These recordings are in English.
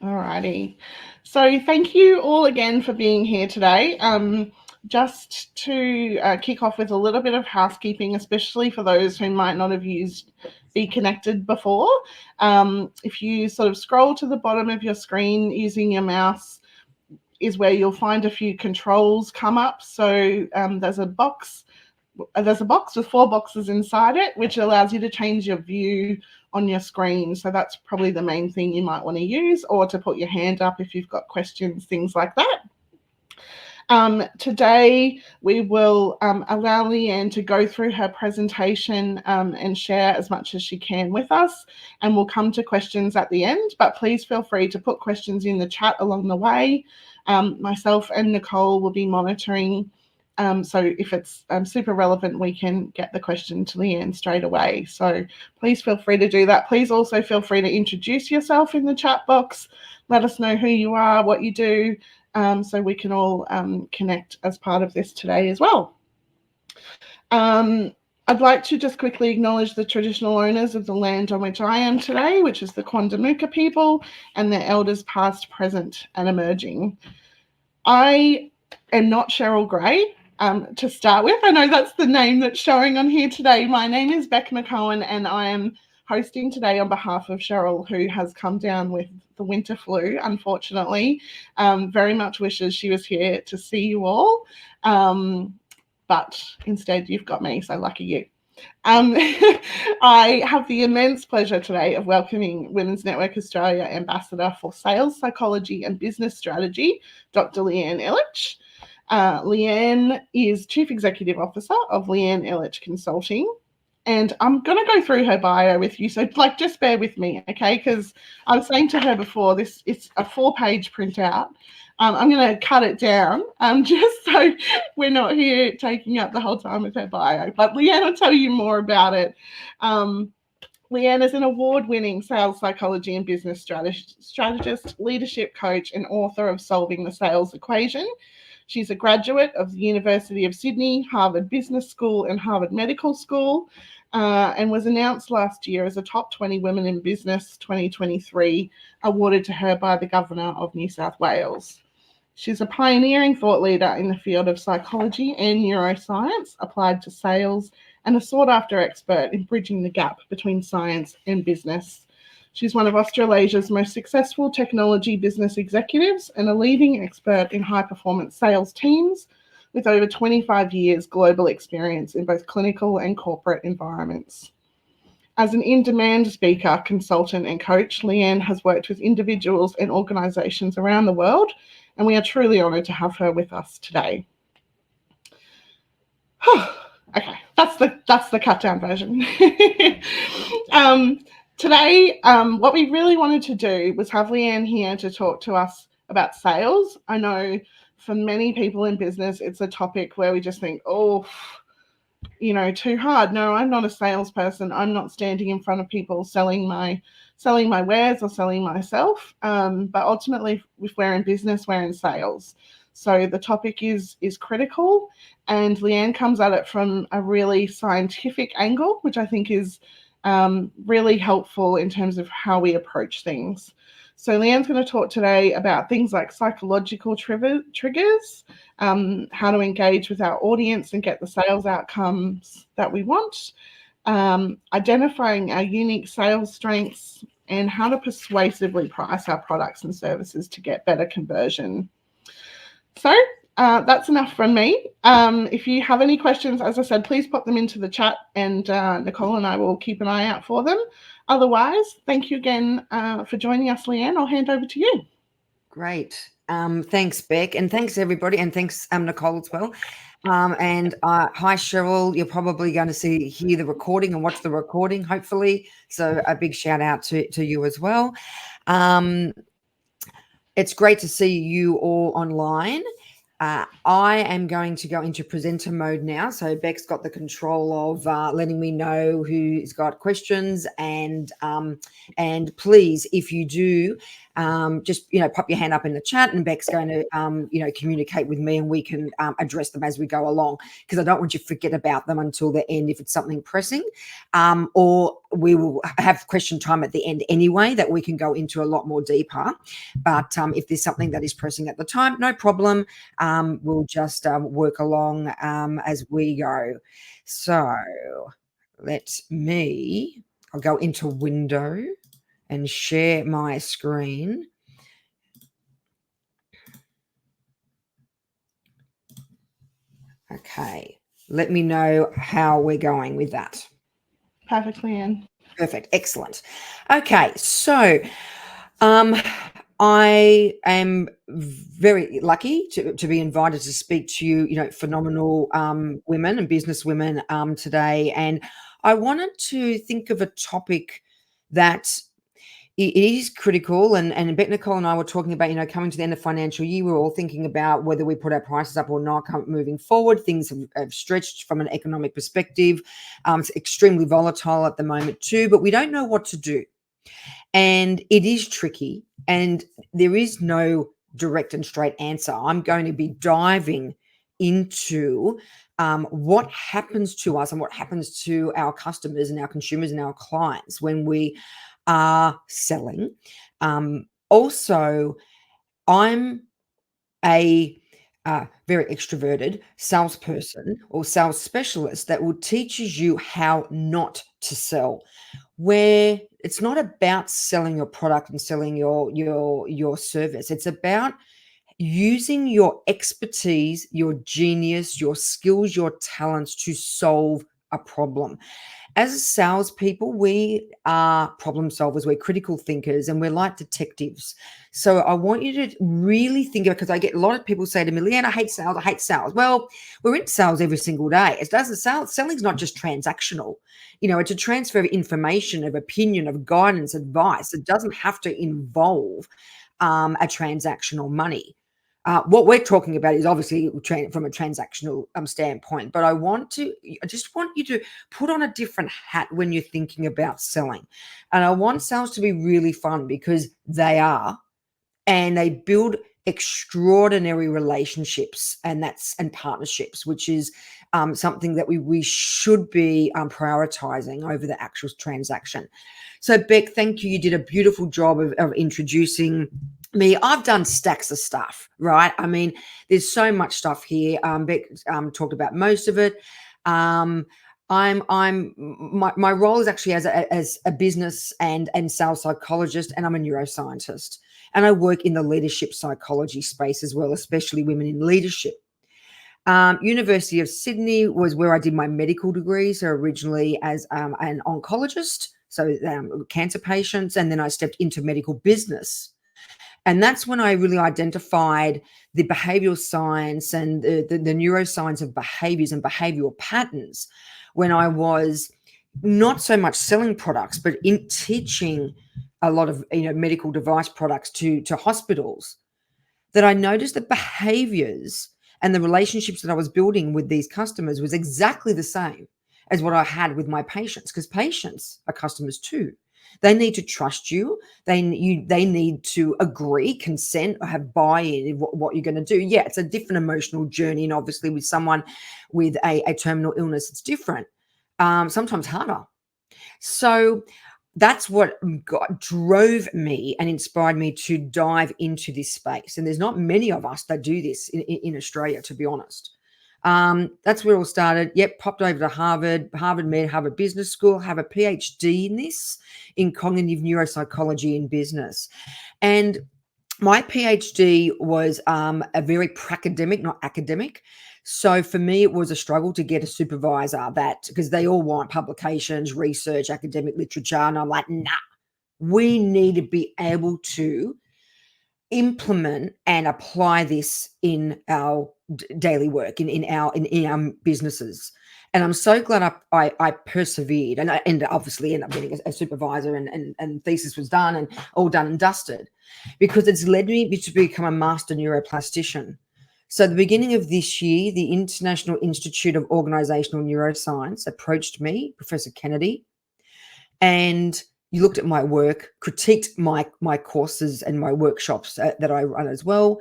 Alrighty. So thank you all again for being here today. Just to kick off with a little bit of housekeeping, especially for those who might not have used Be Connected before. If you sort of scroll to the bottom of your screen using your mouse is where you'll find a few controls come up. So there's a box with 4 boxes inside it, which allows you to change your view on your screen. So that's probably the main thing you might want to use, or to put your hand up if you've got questions, things like that. Today, we will allow Leanne to go through her presentation and share as much as she can with us, and we'll come to questions at the end, but please feel free to put questions in the chat along the way. Myself and Nicole will be monitoring, so if it's super relevant, we can get the question to Leanne straight away. So please feel free to do that. Please also feel free to introduce yourself in the chat box. Let us know who you are, what you do, so we can all connect as part of this today as well. I'd like to just quickly acknowledge the traditional owners of the land on which I am today, which is the Quandamooka people, and their elders past, present, and emerging. I am not Cheryl Gray. To start with, I know that's the name that's showing on here today. My name is Beck McCowan, and I am hosting today on behalf of Cheryl, who has come down with the winter flu, unfortunately. Very much wishes she was here to see you all, but instead you've got me, so lucky you. I have the immense pleasure today of welcoming Women's Network Australia Ambassador for Sales Psychology and Business Strategy, Dr. Leanne Elich. Leanne is Chief Executive Officer of Leanne Elich Consulting, and I'm going to go through her bio with you, so just bear with me, okay? Because I was saying to her before, it's a 4-page printout. I'm going to cut it down just so we're not here taking up the whole time with her bio, but Leanne will tell you more about it. Leanne is an award-winning sales psychology and business strategist, leadership coach, and author of Solving the Sales Equation. She's a graduate of the University of Sydney, Harvard Business School, and Harvard Medical School, and was announced last year as a Top 20 Women in Business 2023, awarded to her by the Governor of New South Wales. She's a pioneering thought leader in the field of psychology and neuroscience applied to sales, and a sought-after expert in bridging the gap between science and business. She's one of Australasia's most successful technology business executives and a leading expert in high-performance sales teams, with over 25 years global experience in both clinical and corporate environments. As an in-demand speaker, consultant, and coach, Leanne has worked with individuals and organisations around the world, and we are truly honoured to have her with us today. Okay, that's the cut-down version. Today, what we really wanted to do was have Leanne here to talk to us about sales. I know for many people in business, it's a topic where we just think, oh, too hard. No, I'm not a salesperson. I'm not standing in front of people selling my wares or selling myself. But ultimately, if we're in business, we're in sales. So the topic is critical, and Leanne comes at it from a really scientific angle, which I think is really helpful in terms of how we approach things. So Leanne's going to talk today about things like psychological triggers, how to engage with our audience and get the sales outcomes that we want, identifying our unique sales strengths, and how to persuasively price our products and services to get better conversion. So that's enough from me. If you have any questions, as I said, please pop them into the chat, and Nicole and I will keep an eye out for them. Otherwise, thank you again for joining us, Leanne. I'll hand over to you. Great. Thanks, Beck, and thanks, everybody, and thanks, Nicole, as well. And hi, Cheryl. You're probably going to hear the recording and watch the recording, hopefully. So a big shout out to you as well. It's great to see you all online. I am going to go into presenter mode now. So Beck's got the control of letting me know who's got questions, and please, if you do just, pop your hand up in the chat, and Beck's going to, communicate with me, and we can address them as we go along, because I don't want you to forget about them until the end if it's something pressing, or we will have question time at the end anyway that we can go into a lot more deeper. But if there's something that is pressing at the time, no problem. We'll just work along as we go. So I'll go into window and share my screen. Okay, let me know how we're going with that. Perfect, Leanne. Perfect, excellent. Okay, so I am very lucky to be invited to speak to you, phenomenal women and business women today. And I wanted to think of a topic that it is critical. And Beck, Nicole and I were talking about, coming to the end of financial year, we're all thinking about whether we put our prices up or not moving forward. Things have stretched from an economic perspective. It's extremely volatile at the moment too, but we don't know what to do. And it is tricky, and there is no direct and straight answer. I'm going to be diving into what happens to us and what happens to our customers and our consumers and our clients when we are selling. Also, I'm a very extroverted salesperson or sales specialist that will teaches you how not to sell, where it's not about selling your product and selling your service. It's about using your expertise, your genius, your skills, your talents to solve a problem. As salespeople, we are problem solvers, we're critical thinkers, and we're like detectives. So I want you to really think of it, because I get a lot of people say to me, Leanne, I hate sales, I hate sales. Well, we're in sales every single day. It doesn't selling's not just transactional. It's a transfer of information, of opinion, of guidance, advice. It doesn't have to involve a transactional money. What we're talking about is obviously from a transactional standpoint, but I just want you to put on a different hat when you're thinking about selling. And I want sales to be really fun, because they are, and they build extraordinary relationships and partnerships, which is something that we should be prioritizing over the actual transaction. So Beck, thank you. You did a beautiful job of introducing me. I've done stacks of stuff, right? I mean, there's so much stuff here. Beck talked about most of it. My role is actually as a business and sales psychologist, and I'm a neuroscientist, and I work in the leadership psychology space as well, especially women in leadership. University of Sydney was where I did my medical degree. So originally as an oncologist, so cancer patients, and then I stepped into medical business. And that's when I really identified the behavioral science and the neuroscience of behaviors and behavioral patterns, when I was not so much selling products, but in teaching a lot of medical device products to hospitals, that I noticed that behaviors and the relationships that I was building with these customers was exactly the same as what I had with my patients, because patients are customers too. They need to trust you. They need to agree, consent, or have buy-in in what you're going to do. Yeah, it's a different emotional journey, and obviously with someone with a terminal illness, it's different, sometimes harder. So that's what drove me and inspired me to dive into this space. And there's not many of us that do this in Australia, to be honest. That's where it all started. Yep, popped over to Harvard Med, Harvard Business School, have a PhD in this, in cognitive neuropsychology in business. And my PhD was a very pracademic, not academic. So for me, it was a struggle to get a supervisor because they all want publications, research, academic literature. And I'm like, nah, we need to be able to implement and apply this in our daily work, in our businesses. And I'm so glad I persevered, and obviously ended up getting a supervisor, and thesis was done and all done and dusted, because it's led me to become a master neuroplastician. So at the beginning of this year, the International Institute of Organizational Neuroscience approached me, Professor Kennedy, and You looked at my work, critiqued my courses and my workshops that I run as well,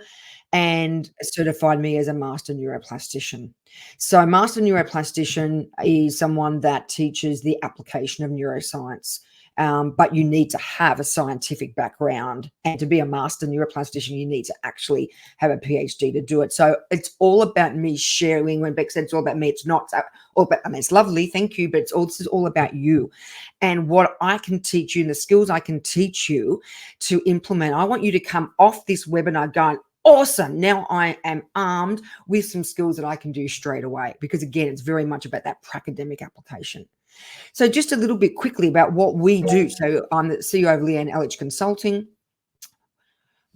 and certified me as a master neuroplastician. So a master neuroplastician is someone that teaches the application of neuroscience. But you need to have a scientific background. And to be a master neuroplastician, you need to actually have a PhD to do it. So it's all about me sharing. When Beck said it's all about me, it's not all about, I mean, it's lovely, thank you, but this is all about you. And what I can teach you and the skills I can teach you to implement. I want you to come off this webinar going, awesome, now I am armed with some skills that I can do straight away. Because again, it's very much about that academic application. So just a little bit quickly about what we do. So I'm the CEO of Leanne Elich Consulting.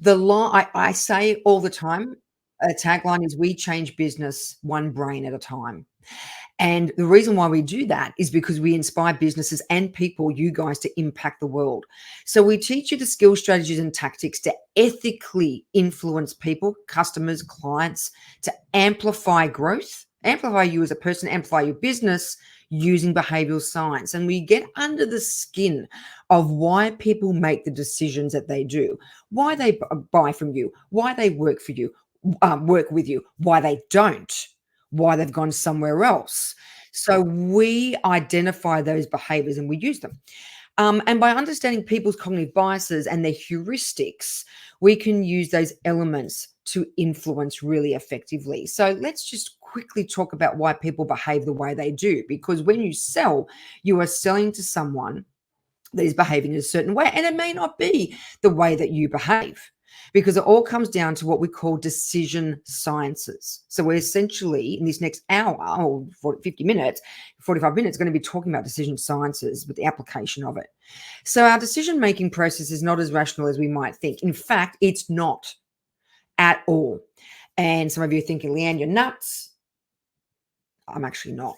The law, I say all the time, a tagline is we change business one brain at a time. And the reason why we do that is because we inspire businesses and people, you guys, to impact the world. So we teach you the skills, strategies, and tactics to ethically influence people, customers, clients, to amplify growth, amplify you as a person, amplify your business using behavioral science. And we get under the skin of why people make the decisions that they do, why they buy from you, why they work for you, work with you, why they don't, why they've gone somewhere else. So we identify those behaviors and we use them. And by understanding people's cognitive biases and their heuristics, we can use those elements to influence really effectively. So let's just quickly talk about why people behave the way they do. Because when you sell, you are selling to someone that is behaving in a certain way. And it may not be the way that you behave, because it all comes down to what we call decision sciences. So we're essentially, in this next hour or 50 minutes, 45 minutes, going to be talking about decision sciences with the application of it. So our decision-making process is not as rational as we might think. In fact, it's not at all. And some of you are thinking, Leanne, you're nuts. I'm actually not.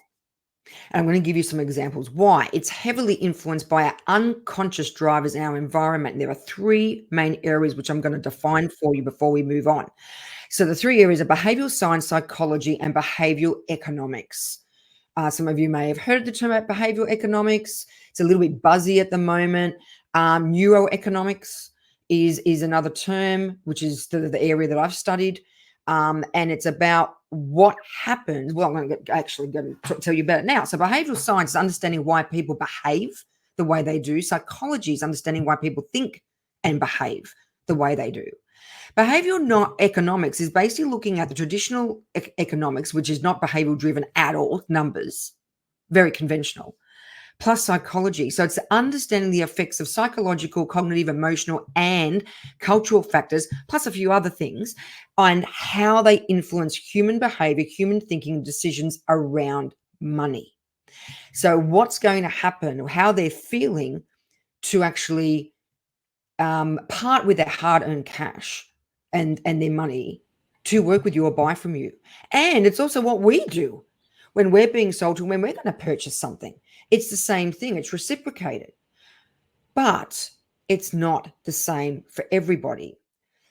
And I'm going to give you some examples why. It's heavily influenced by our unconscious drivers in our environment. And there are three main areas which I'm going to define for you before we move on. So the three areas are behavioral science, psychology, and behavioral economics. Some of you may have heard the term about behavioral economics. It's a little bit buzzy at the moment. Neuroeconomics is another term, which is the area that I've studied. And it's about what happens. Well, I'm going to tell you about it now. So behavioral science is understanding why people behave the way they do. Psychology is understanding why people think and behave the way they do. Behavioral economics is basically looking at the traditional economics, which is not behavioral driven at all, numbers, very conventional, plus psychology. So it's understanding the effects of psychological, cognitive, emotional, and cultural factors, plus a few other things, and how they influence human behavior, human thinking, decisions around money. So what's going to happen, or how they're feeling to actually part with their hard-earned cash and their money to work with you or buy from you. And it's also what we do when we're being sold to, when we're going to purchase something. It's the same thing. It's reciprocated. But it's not the same for everybody.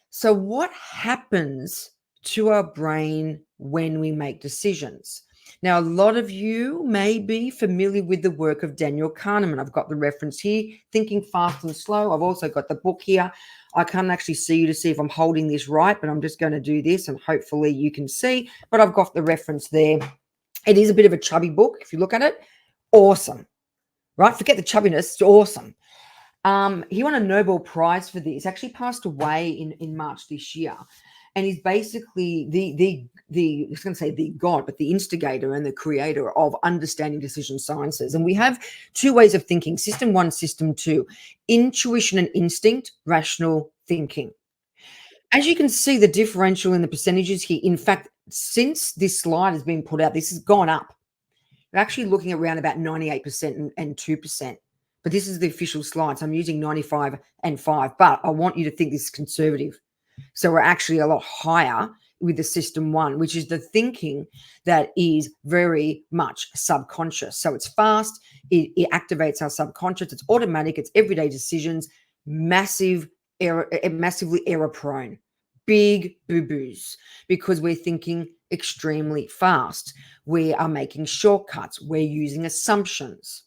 So what happens to our brain when we make decisions? Now, a lot of you may be familiar with the work of Daniel Kahneman. I've got the reference here, Thinking Fast and Slow. I've also got the book here. I can't actually see you to see if I'm holding this right, but I'm just going to do this and hopefully you can see. But I've got the reference there. It is a bit of a chubby book. If you look at it, awesome, right? Forget the chubbiness. It's awesome. He won a Nobel Prize for this. Actually passed away in March this year. And he's basically the I was going to say the god, but the instigator and the creator of understanding decision sciences. And we have two ways of thinking: system one, system two, intuition and instinct, rational thinking. As you can see, the differential in the percentages here, in fact, since this slide has been put out, this has gone up. We're actually looking at around about 98% and 2%. But this is the official slide. So I'm using 95 and 5. But I want you to think this is conservative. So we're actually a lot higher with the system one, which is the thinking that is very much subconscious. So it's fast. It activates our subconscious. It's automatic. It's everyday decisions. Massively error prone. Big boo-boos because we're thinking extremely fast. We are making shortcuts. We're using assumptions.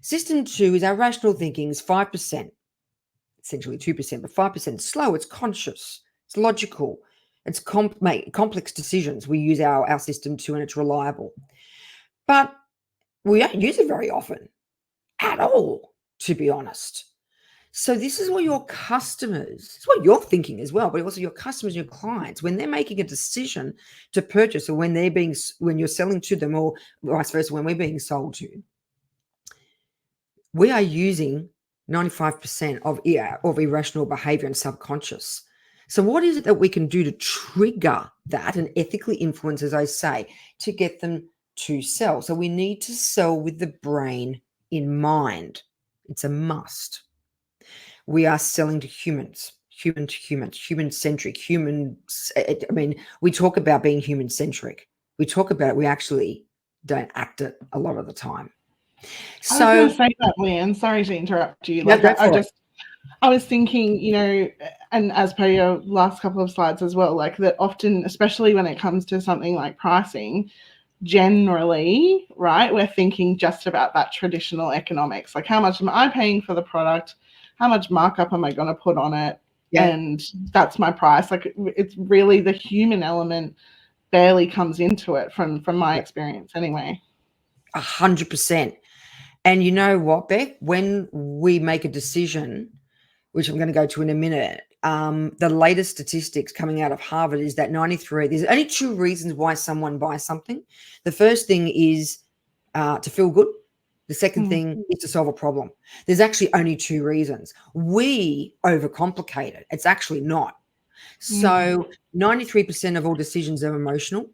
System 2 is our rational thinking is 5%, essentially 2%, but 5% slow. It's conscious. It's logical. It's complex decisions. We use our system 2 and it's reliable. But we don't use it very often at all, to be honest. So this is what your customers, it's what you're thinking as well, but also your customers, your clients, when they're making a decision to purchase, or when you're selling to them, or vice versa, when we're being sold to, we are using 95% of irrational behavior and subconscious. So what is it that we can do to trigger that and ethically influence, as I say, to get them to sell? So we need to sell with the brain in mind. It's a must. We are selling to humans, human-centric, we talk about being human-centric. We talk about it, we actually don't act it a lot of the time. I was going to say that, Leanne. Sorry to interrupt you. I was thinking, and as per your last couple of slides as well, like that often, especially when it comes to something like pricing, generally, right, we're thinking just about that traditional economics. Like, how much am I paying for the product? How much markup am I going to put on it? Yeah. And that's my price. Like, it's really the human element barely comes into it from my experience anyway. 100%. And you know what, Beck? When we make a decision, which I'm going to go to in a minute, the latest statistics coming out of Harvard is that there's only 2 reasons why someone buys something. The first thing is to feel good. The second thing is to solve a problem. There's actually only 2 reasons. We overcomplicate it. It's actually not. So 93% of all decisions are emotional.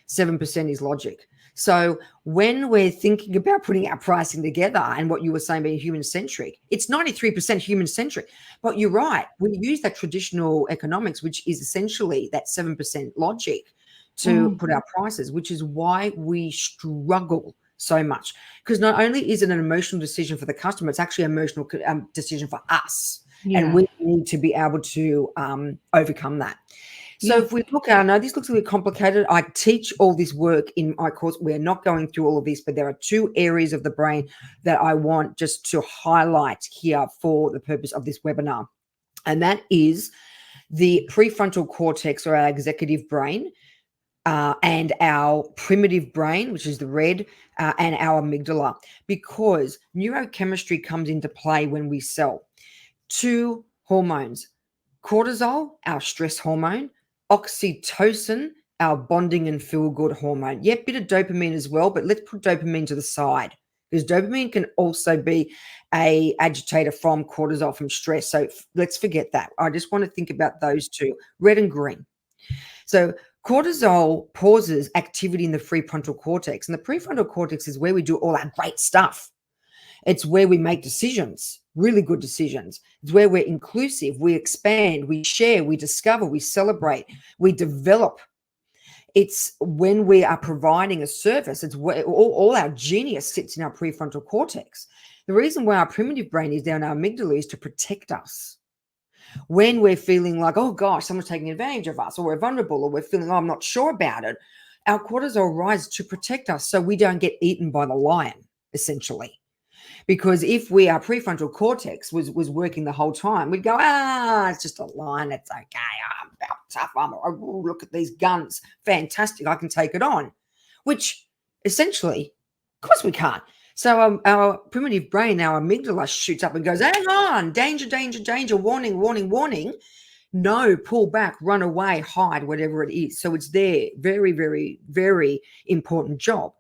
7% is logic. So when we're thinking about putting our pricing together and what you were saying being human-centric, it's 93% human-centric. But you're right. We use that traditional economics, which is essentially that 7% logic to put our prices, which is why we struggle so much. Because not only is it an emotional decision for the customer, it's actually an emotional decision for us. Yeah. And we need to be able to overcome that. So if we look, I know this looks a little complicated. I teach all this work in my course. We're not going through all of this, but there are 2 areas of the brain that I want just to highlight here for the purpose of this webinar. And that is the prefrontal cortex, or our executive brain, and our primitive brain, which is the red, and our amygdala, because neurochemistry comes into play when we sell. 2 hormones: cortisol, our stress hormone; oxytocin, our bonding and feel-good hormone. Yeah, bit of dopamine as well, but let's put dopamine to the side, because dopamine can also be a agitator from cortisol, from stress. So let's forget that. I just want to think about those 2, red and green. So cortisol pauses activity in the prefrontal cortex, and the prefrontal cortex is where we do all our great stuff. It's where we make decisions, really good decisions. It's where we're inclusive, we expand, we share, we discover, we celebrate, we develop. It's when we are providing a service, it's where all our genius sits in our prefrontal cortex. The reason why our primitive brain is down our amygdala is to protect us. When we're feeling like, oh gosh, someone's taking advantage of us, or we're vulnerable, or we're feeling, oh, I'm not sure about it, our cortisol rises to protect us so we don't get eaten by the lion, essentially. Because if our prefrontal cortex was working the whole time, we'd go, it's just a lion. It's okay. I'm about tough. Look at these guns. Fantastic. I can take it on. Which essentially, of course we can't. So our primitive brain, our amygdala, shoots up and goes, hang on, danger, danger, danger, warning, warning, warning. No, pull back, run away, hide, whatever it is. So it's there. Very, very, very important job.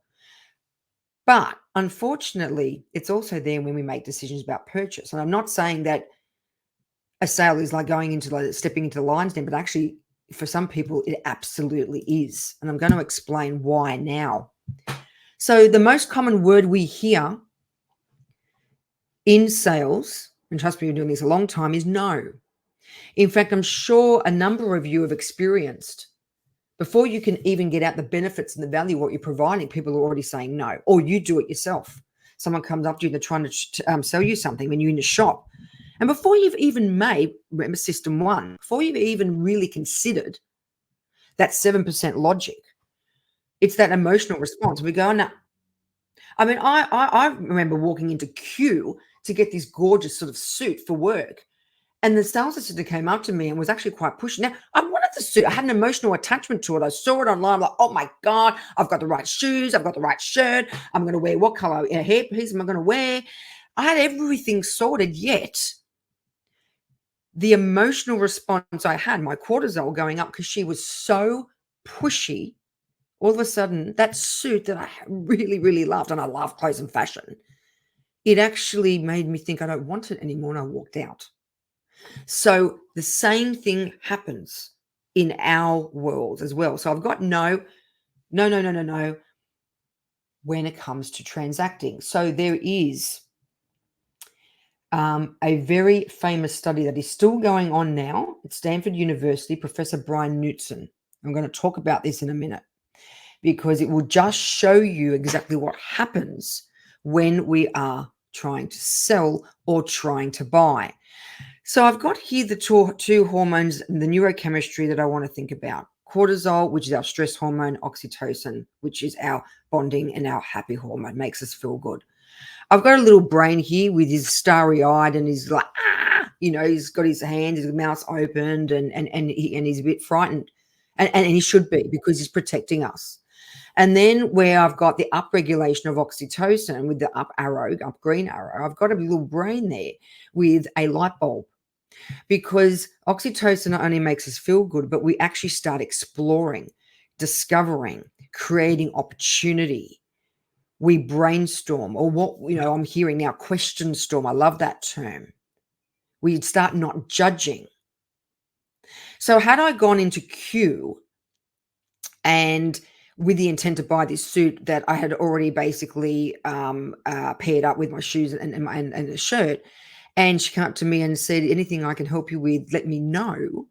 But unfortunately, it's also there when we make decisions about purchase. And I'm not saying that a sale is like stepping into the lion's den, but actually for some people it absolutely is. And I'm going to explain why now. So the most common word we hear in sales, and trust me, we've been doing this a long time, is no. In fact, I'm sure a number of you have experienced, before you can even get out the benefits and the value of what you're providing, people are already saying no, or you do it yourself. Someone comes up to you, they're trying to sell you something when you're in the shop. And before you've even remember system 1, before you've even really considered that 7% logic, it's that emotional response. We go, no, I mean, I remember walking into queue to get this gorgeous sort of suit for work. And the sales assistant came up to me and was actually quite pushy. Now, I wanted the suit. I had an emotional attachment to it. I saw it online. I'm like, oh my God, I've got the right shoes. I've got the right shirt. I'm going to wear what color hairpiece am I going to wear? I had everything sorted, yet the emotional response I had, my cortisol going up because she was so pushy, all of a sudden, that suit that I really, really loved, and I love clothes and fashion, it actually made me think I don't want it anymore, and I walked out. So the same thing happens in our world as well. So I've got no when it comes to transacting. So there is a very famous study that is still going on now at Stanford University, Professor Brian Knutson. I'm going to talk about this in a minute because it will just show you exactly what happens when we are trying to sell or trying to buy. So I've got here the two hormones, the neurochemistry that I want to think about. Cortisol, which is our stress hormone, oxytocin, which is our bonding and our happy hormone, makes us feel good. I've got a little brain here with his starry-eyed and he's like, he's got his hands, his mouth opened and he's a bit frightened. And he should be because he's protecting us. And then where I've got the upregulation of oxytocin with the up green arrow, I've got a little brain there with a light bulb. Because oxytocin not only makes us feel good, but we actually start exploring, discovering, creating opportunity. We brainstorm, or what, I'm hearing now, question storm. I love that term. We start not judging. So had I gone into queue and with the intent to buy this suit that I had already basically paired up with my shoes and a shirt, and she came up to me and said, anything I can help you with, let me know.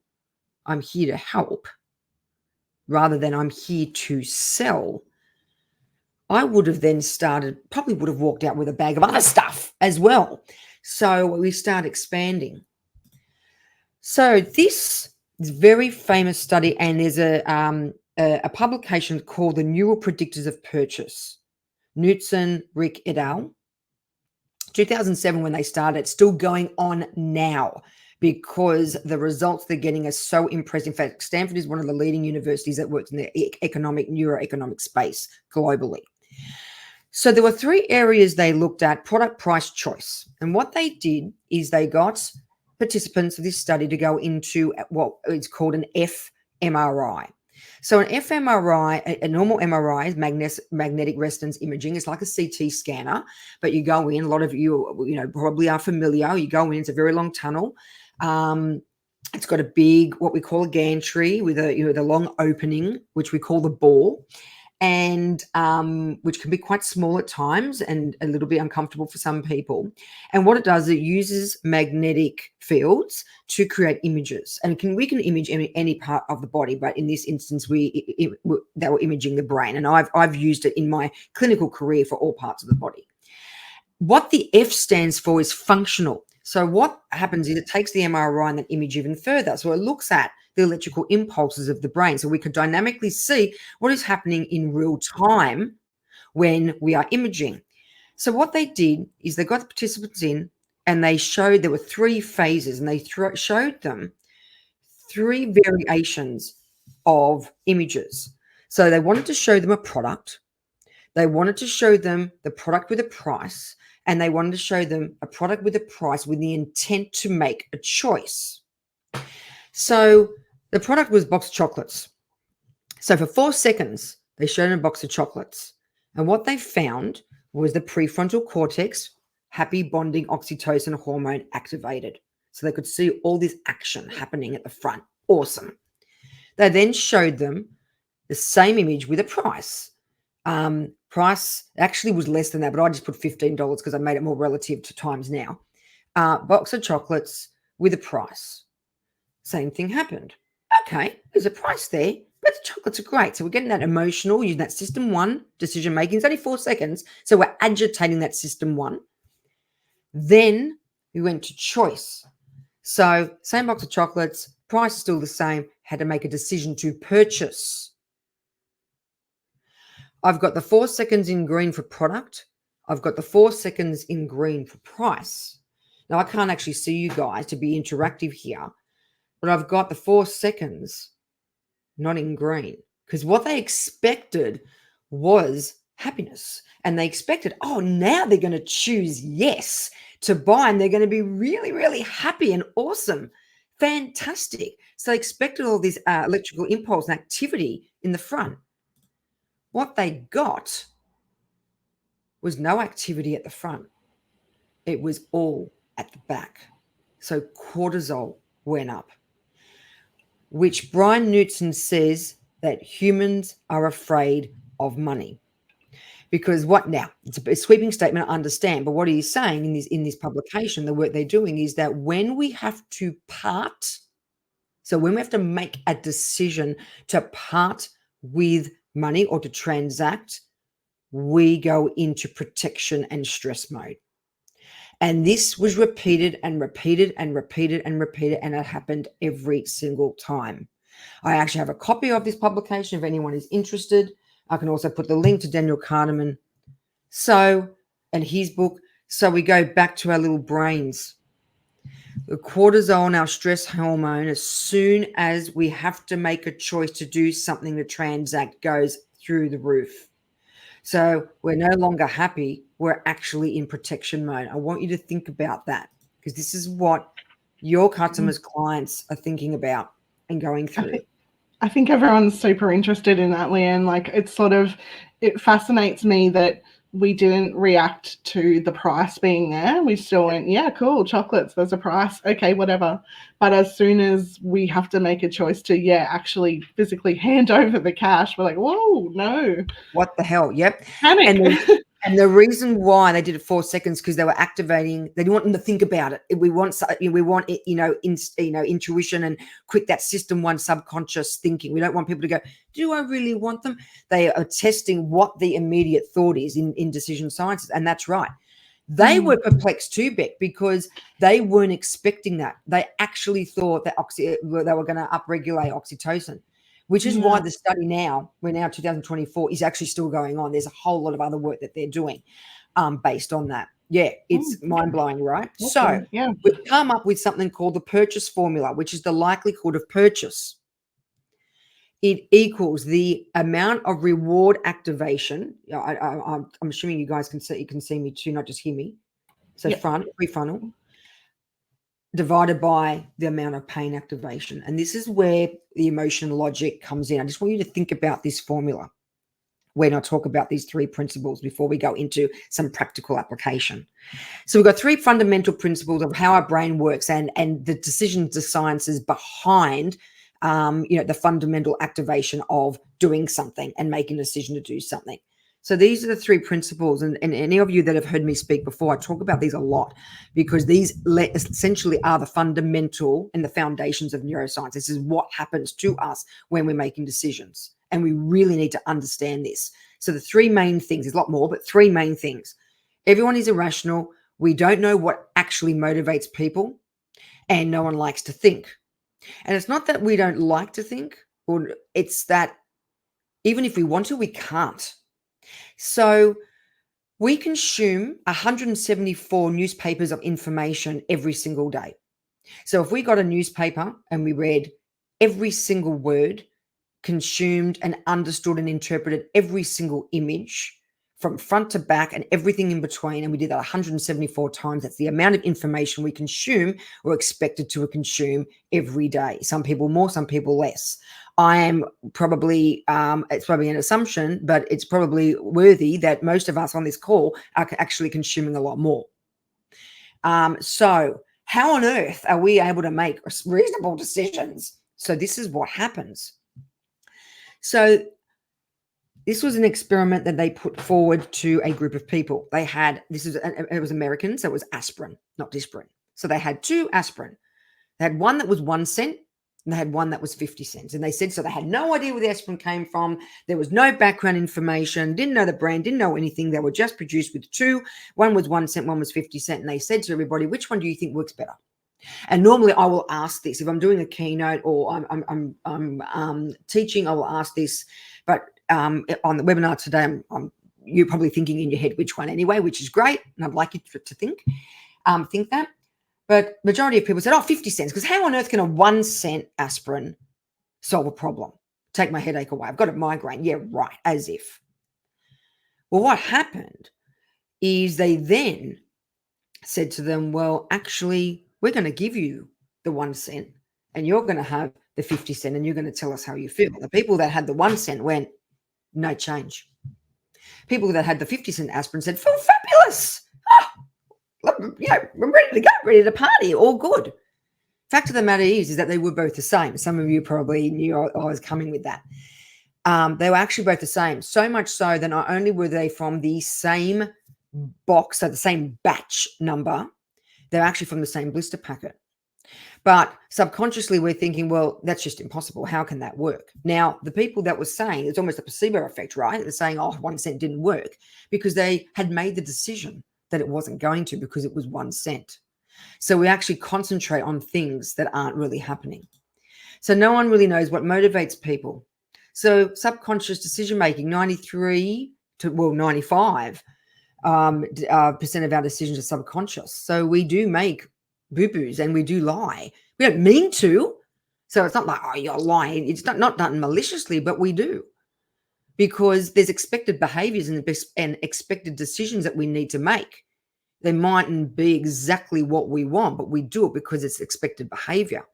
I'm here to help rather than I'm here to sell. I would have then probably would have walked out with a bag of other stuff as well. So we start expanding. So this is a very famous study, and there's a publication called The Neural Predictors of Purchase. Knutson, Rick et al. 2007 when they started, it's still going on now because the results they're getting are so impressive. In fact, Stanford is one of the leading universities that works in the neuroeconomic space globally. So there were 3 areas they looked at: product, price, choice. And what they did is they got participants of this study to go into what is called an fMRI. So an fMRI, a normal MRI is magnetic resonance imaging. It's like a CT scanner, but you go in. A lot of you, probably are familiar. You go in. It's a very long tunnel. It's got a big, what we call a gantry with the long opening, which we call the bore, and which can be quite small at times and a little bit uncomfortable for some people. And what it does, it uses magnetic fields to create images. And we can image any part of the body, but in this instance, they were imaging the brain. And I've used it in my clinical career for all parts of the body. What the F stands for is functional. So what happens is it takes the MRI and that image even further. So it looks at the electrical impulses of the brain. So we could dynamically see what is happening in real time when we are imaging. So what they did is they got the participants in and they showed there were 3 phases, and they showed them 3 variations of images. So they wanted to show them a product. They wanted to show them the product with a price, and they wanted to show them a product with a price with the intent to make a choice. So the product was a box of chocolates. So for 4 seconds, they showed them a box of chocolates. And what they found was the prefrontal cortex, happy bonding oxytocin hormone activated. So they could see all this action happening at the front. Awesome. They then showed them the same image with a price. Price actually was less than that, but I just put $15 because I made it more relative to times now. Box of chocolates with a price. Same thing happened. Okay, there's a price there, but the chocolates are great. So we're getting that emotional, using that system 1 decision making. It's only 4 seconds. So we're agitating that system 1. Then we went to choice. So same box of chocolates, price is still the same, had to make a decision to purchase. I've got the 4 seconds in green for product, I've got the 4 seconds in green for price. Now, I can't actually see you guys to be interactive here, but I've got the 4 seconds not in green because what they expected was happiness. And they expected, oh, now they're going to choose yes to buy and they're going to be really, really happy and awesome. Fantastic. So they expected all this electrical impulse and activity in the front. What they got was no activity at the front. It was all at the back. So cortisol went up, which Brian Newton says that humans are afraid of money. Because what now? It's a sweeping statement, I understand, but what he's saying in this publication, the work they're doing is that when we have to part, so when we have to make a decision to part with money or to transact, we go into protection and stress mode. And this was repeated and repeated and repeated and repeated, and it happened every single time. I actually have a copy of this publication if anyone is interested. I can also put the link to Daniel Kahneman. And his book. So we go back to our little brains. The cortisol, our stress hormone, as soon as we have to make a choice to do something to transact, goes through the roof. So we're no longer happy. We're actually in protection mode. I want you to think about that because this is what your customers, clients are thinking about and going through. I think everyone's super interested in that, Leanne. Like it fascinates me that we didn't react to the price being there. We still went, yeah, cool, chocolates, there's a price. Okay, whatever. But as soon as we have to make a choice to, actually physically hand over the cash, we're like, whoa, no. What the hell? Yep. Panic. And the reason why they did it 4 seconds because they were activating. They didn't want them to think about it. We want intuition and quick that system one subconscious thinking. We don't want people to go, do I really want them? They are testing what the immediate thought is in decision sciences, and that's right. They were perplexed too, Beck, because they weren't expecting that. They actually thought that they were going to upregulate oxytocin. Which is why the study now, we're now 2024, is actually still going on. There's a whole lot of other work that they're doing based on that. Yeah, it's mind-blowing, right? Okay. So we've come up with something called the purchase formula, which is the likelihood of purchase. It equals the amount of reward activation. I'm assuming you guys can see me too, not just hear me. So pre-funnel. Divided by the amount of pain activation. And this is where the emotion logic comes in. I just want you to think about this formula when I talk about these 3 principles before we go into some practical application. So we've got 3 fundamental principles of how our brain works and the decisions, the sciences behind the fundamental activation of doing something and making a decision to do something. So these are the 3 principles, and any of you that have heard me speak before, I talk about these a lot because these essentially are the fundamental and the foundations of neuroscience. This is what happens to us when we're making decisions, and we really need to understand this. So the 3 main things, there's a lot more, but 3 main things. Everyone is irrational. We don't know what actually motivates people, and no one likes to think. And it's not that we don't like to think, or it's that even if we want to, we can't. So we consume 174 newspapers of information every single day. So if we got a newspaper and we read every single word, consumed and understood and interpreted every single image from front to back and everything in between, and we did that 174 times, that's the amount of information we consume or expected to consume every day. Some people more, some people less. I am probably, it's probably an assumption, but it's probably worthy that most of us on this call are actually consuming a lot more. So how on earth are we able to make reasonable decisions? So this is what happens. So this was an experiment that they put forward to a group of people. It was American, so it was aspirin, not Disprin. So they had 2 aspirin. They had one that was 1 cent, and they had one that was 50 cents. And they said, so they had no idea where the aspirin came from. There was no background information, didn't know the brand, didn't know anything. They were just produced with 2. One was 1 cent, one was 50 cent. And they said to everybody, which one do you think works better? And normally I will ask this if I'm doing a keynote or I'm teaching. I will ask this, but on the webinar today, I'm you're probably thinking in your head which one anyway, which is great. And I'd like you to think that. But majority of people said, 50 cents, because how on earth can a 1 cent aspirin solve a problem? Take my headache away. I've got a migraine. Yeah, right, as if. Well, what happened is they then said to them, well, actually, we're going to give you the 1 cent and you're going to have the 50 cent and you're going to tell us how you feel. The people that had the 1 cent went, no change. People that had the 50 cent aspirin said, feel fabulous. I'm ready to go, ready to party, all good. Fact of the matter is that they were both the same. Some of you probably knew I was coming with that. They were actually both the same, so much so that not only were they from the same box, so the same batch number, they're actually from the same blister packet. But subconsciously, we're thinking, well, that's just impossible. How can that work? Now, the people that were saying, it's almost a placebo effect, right? They're saying, 1 cent didn't work because they had made the decision that it wasn't going to because it was 1 cent. So we actually concentrate on things that aren't really happening. So no one really knows what motivates people. So subconscious decision-making, 95% percent of our decisions are subconscious. So we do make boo-boos and we do lie. We don't mean to. So it's not like, you're lying. It's not done maliciously, but we do. Because there's expected behaviors and expected decisions that we need to make. They mightn't be exactly what we want, but we do it because it's expected behavior.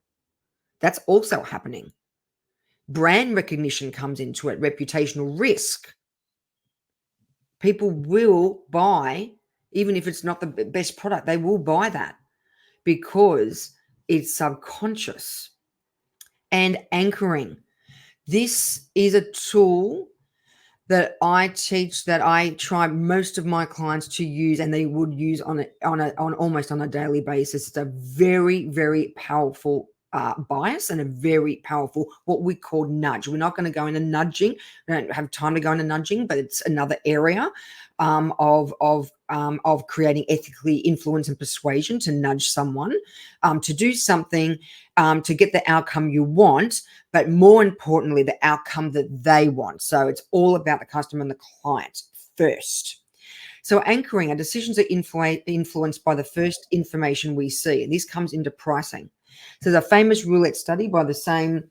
That's also happening. Brand recognition comes into it, reputational risk. People will buy, even if it's not the best product, they will buy that because it's subconscious. And anchoring. This is a tool that I teach, that I try most of my clients to use, and they would use on almost on a daily basis. It's a very, very powerful bias and a very powerful, what we call nudge. We're not going to go into nudging. We don't have time to go into nudging, but it's another area of creating ethically influence and persuasion to nudge someone to do something to get the outcome you want, but more importantly, the outcome that they want. So it's all about the customer and the client first. So anchoring, our decisions are influenced by the first information we see, and this comes into pricing. So there's a famous roulette study by the same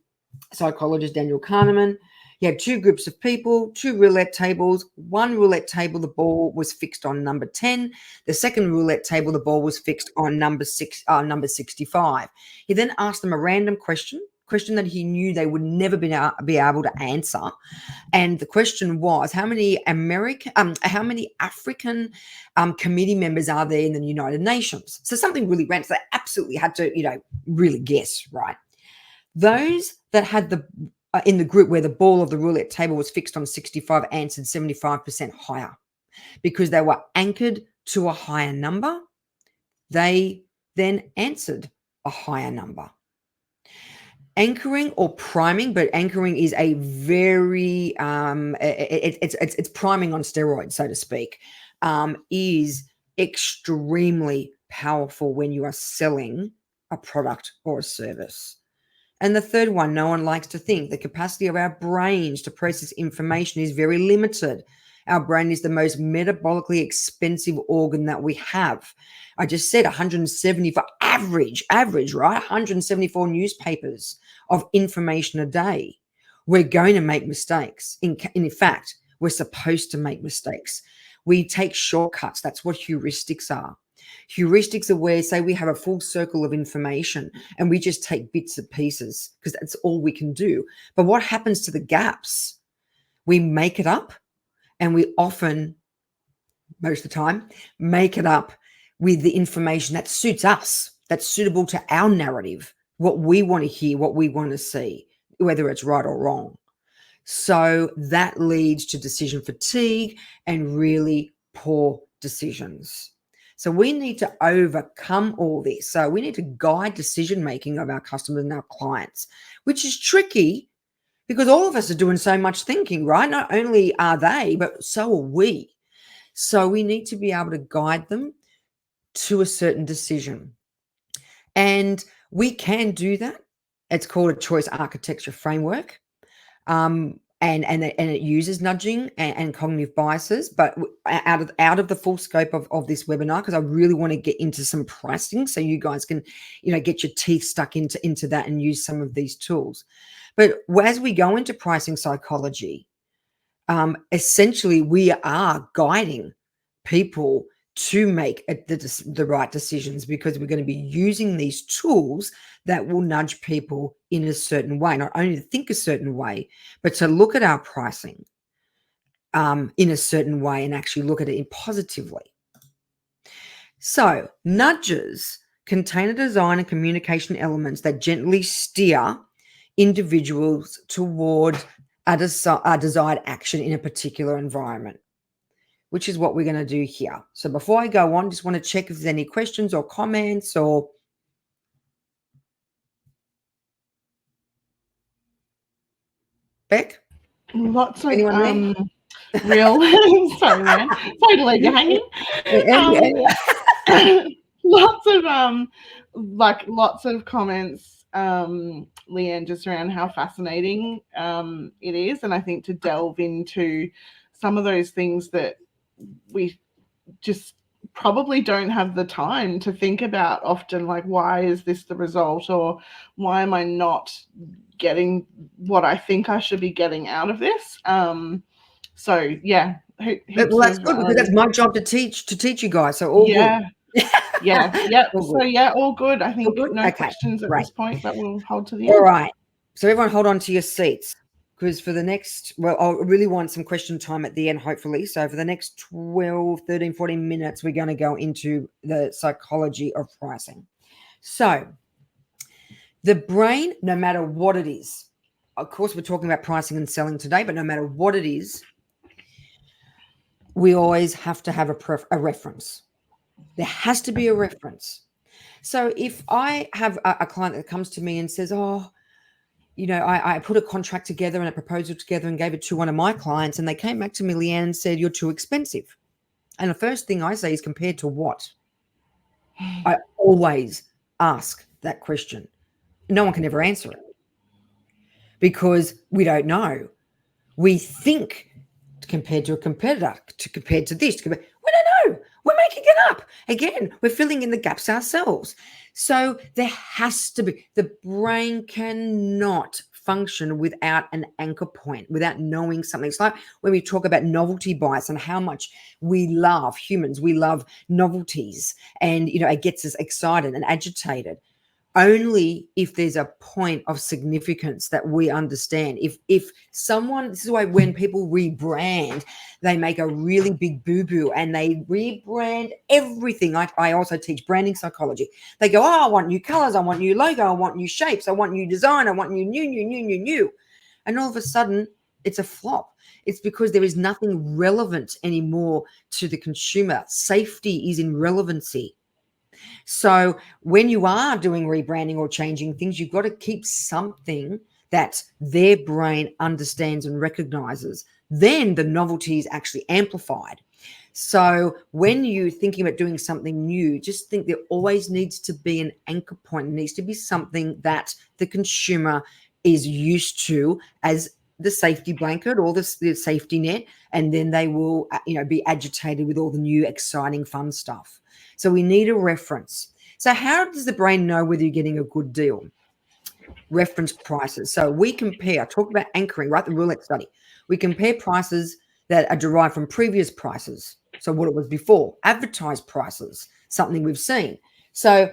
psychologist, Daniel Kahneman. You had two groups of people, two roulette tables. One roulette table, the ball was fixed on number 10. The second roulette table, the ball was fixed on number 65. He then asked them a random question that he knew they would never be able to answer. And the question was, how many African committee members are there in the United Nations? So something really random. So they absolutely had to, really guess, right? Those that had in the group where the ball of the roulette table was fixed on 65 answered 75% higher because they were anchored to a higher number. They then answered a higher number. Anchoring or priming, but anchoring is a very it's priming on steroids, so to speak, is extremely powerful when you are selling a product or a service. And the third one, no one likes to think. The capacity of our brains to process information is very limited. Our brain is the most metabolically expensive organ that we have. I just said 170 for average, right? 174 newspapers of information a day. We're going to make mistakes. In fact, we're supposed to make mistakes. We take shortcuts. That's what heuristics are. Heuristics are where, say, we have a full circle of information and we just take bits and pieces because that's all we can do. But what happens to the gaps? We make it up, and we often, most of the time, make it up with the information that suits us, that's suitable to our narrative, what we want to hear, what we want to see, whether it's right or wrong. So that leads to decision fatigue and really poor decisions. So we need to overcome all this. So we need to guide decision-making of our customers and our clients, which is tricky because all of us are doing so much thinking, right? Not only are they, but so are we. So we need to be able to guide them to a certain decision. And we can do that. It's called a choice architecture framework. and it uses nudging and cognitive biases, but out of the full scope of this webinar, because I really want to get into some pricing so you guys can, get your teeth stuck into that and use some of these tools. But as we go into pricing psychology, essentially we are guiding people to make the right decisions, because we're going to be using these tools that will nudge people in a certain way, not only to think a certain way, but to look at our pricing in a certain way and actually look at it positively. So nudges contain a design and communication elements that gently steer individuals toward a desired action in a particular environment, which is what we're going to do here. So before I go on, just want to check if there's any questions or comments or... Beck? Lots of Anyone real... Sorry, man. Sorry to leave you hanging. Lots of comments, Leanne, just around how fascinating it is. And I think to delve into some of those things that we just probably don't have the time to think about often, like, why is this the result, or why am I not getting what I think I should be getting out of this? So yeah, well, that's good, because that's my job to teach you guys. So all good. Yeah. So yeah, all good. I think no questions at this point, but we'll hold to the end. All right. So everyone hold on to your seats, because for the next, I really want some question time at the end, hopefully. So for the next 12, 13, 14 minutes, we're going to go into the psychology of pricing. So the brain, no matter what it is, of course, we're talking about pricing and selling today, but no matter what it is, we always have to have a reference. There has to be a reference. So if I have a client that comes to me and says, I put a contract together and a proposal together and gave it to one of my clients, and they came back to me, Leanne, and said, you're too expensive. And the first thing I say is, compared to what? I always ask that question. No one can ever answer it, because we don't know. We think compared to a competitor, compared to this, we don't know. We're making it up. Again, we're filling in the gaps ourselves. So there has to be, the brain cannot function without an anchor point, without knowing something. It's like when we talk about novelty bias and how much we love humans, we love novelties, and, it gets us excited and agitated. Only if there's a point of significance that we understand. If someone, this is why when people rebrand, they make a really big boo-boo and they rebrand everything. I also teach branding psychology. They go, I want new colors, I want new logo, I want new shapes, I want new design, I want new. And all of a sudden, it's a flop. It's because there is nothing relevant anymore to the consumer. Safety is in relevancy. So when you are doing rebranding or changing things, you've got to keep something that their brain understands and recognizes. Then the novelty is actually amplified. So when you're thinking about doing something new, just think there always needs to be an anchor point. It needs to be something that the consumer is used to as the safety blanket or the safety net, and then they will, be agitated with all the new, exciting, fun stuff. So we need a reference. So how does the brain know whether you're getting a good deal? Reference prices. So we compare, talk about anchoring, right? The roulette study. We compare prices that are derived from previous prices. So what it was before, advertised prices, something we've seen. So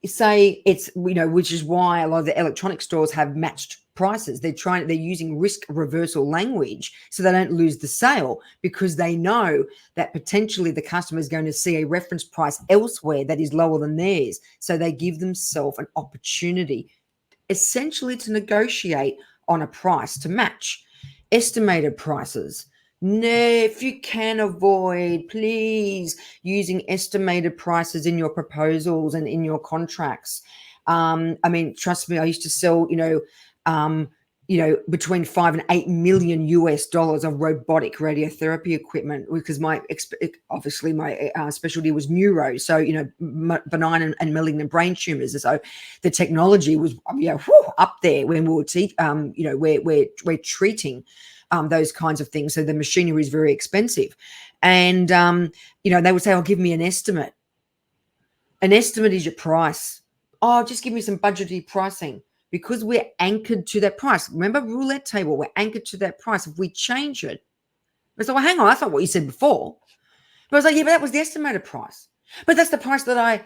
say it's, which is why a lot of the electronic stores have matched prices. They're using risk reversal language so they don't lose the sale, because they know that potentially the customer is going to see a reference price elsewhere that is lower than theirs. So they give themselves an opportunity essentially to negotiate on a price to match. Estimated prices. No, if you can avoid, please, using estimated prices in your proposals and in your contracts. Trust me, I used to sell, between 5 and 8 million US dollars of robotic radiotherapy equipment, because my specialty was neuro. So, benign and malignant brain tumors. So the technology was, up there when we were, we're treating those kinds of things. So the machinery is very expensive. And, they would say, give me an estimate. An estimate is your price. Oh, just give me some budgetary pricing, because we're anchored to that price. Remember, roulette table, we're anchored to that price. If we change it, it's like, well, hang on, that's not what you said before. But I was like, yeah, but that was the estimated price. But that's the price that I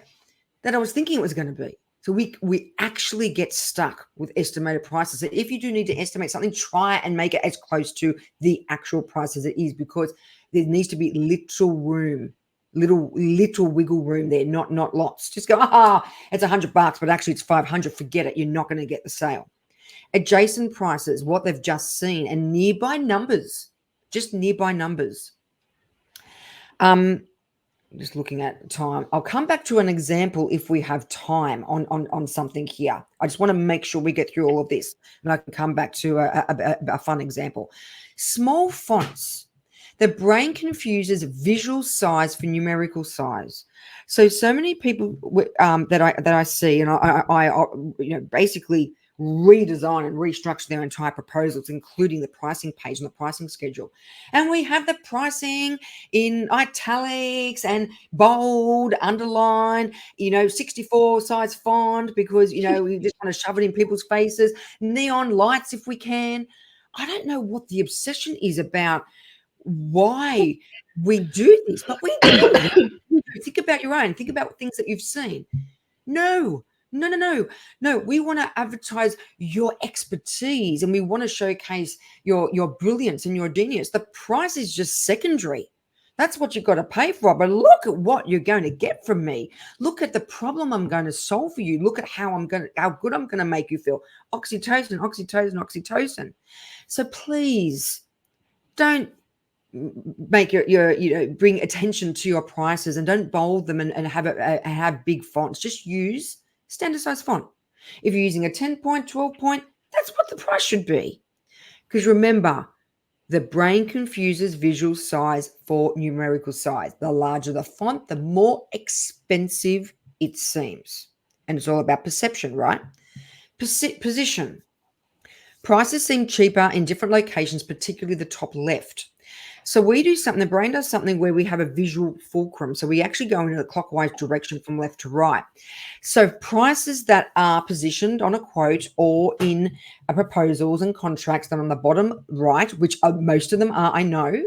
was thinking it was going to be. So we actually get stuck with estimated prices. So if you do need to estimate something, try and make it as close to the actual price as it is, because there needs to be little room, little wiggle room there, not lots. Just go, it's $100, but actually it's 500. Forget it. You're not going to get the sale. Adjacent prices, what they've just seen, and nearby numbers, just nearby numbers. Just looking at time. I'll come back to an example if we have time on something here. I just want to make sure we get through all of this, and I can come back to a fun example. Small fonts. The brain confuses visual size for numerical size. So many people that I see, and I basically redesign and restructure their entire proposals, including the pricing page and the pricing schedule. And we have the pricing in italics and bold, underline, 64 size font, because, we just want to shove it in people's faces, neon lights if we can. I don't know what the obsession is about, why we do this, but we do it. Think about your own. Think about things that you've seen. No. We want to advertise your expertise, and we want to showcase your brilliance and your genius. The price is just secondary. That's what you've got to pay for. But look at what you're going to get from me. Look at the problem I'm going to solve for you. Look at how good I'm going to make you feel. Oxytocin. So please don't make your bring attention to your prices, and don't bold them and have big fonts. Just use standard size font. If you're using a 10 point, 12 point, that's what the price should be. Because remember, the brain confuses visual size for numerical size. The larger the font, the more expensive it seems. And it's all about perception, right? Position. Prices seem cheaper in different locations, particularly the top left. So we do something, the brain does something where we have a visual fulcrum. So we actually go in a clockwise direction from left to right. So prices that are positioned on a quote or in proposals and contracts that are on the bottom right, which most of them are, I know,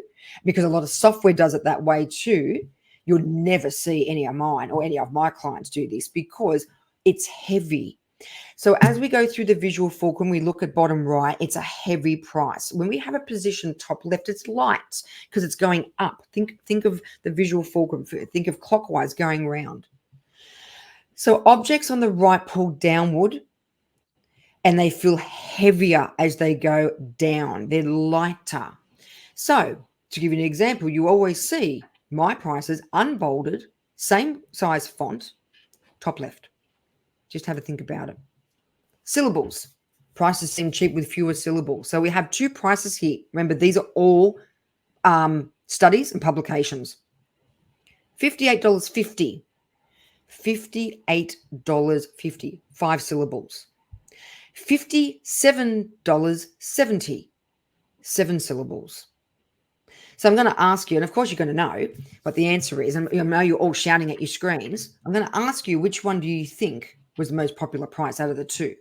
because a lot of software does it that way too. You'll never see any of mine or any of my clients do this, because it's heavy. So as we go through the visual fulcrum, we look at bottom right, it's a heavy price. When we have a position top left, it's light because it's going up. Think of the visual fulcrum, think of clockwise going round. So objects on the right pull downward, and they feel heavier as they go down. They're lighter. So to give you an example, you always see my prices unbolded, same size font, top left. Just have a think about it. Syllables. Prices seem cheap with fewer syllables. So we have two prices here. Remember, these are all studies and publications. $58.50. $58.50. 5 syllables. $57.70. 7 syllables. So I'm going to ask you, and of course you're going to know what the answer is, and I know you're all shouting at your screens. I'm going to ask you, which one do you think was the most popular price out of the two?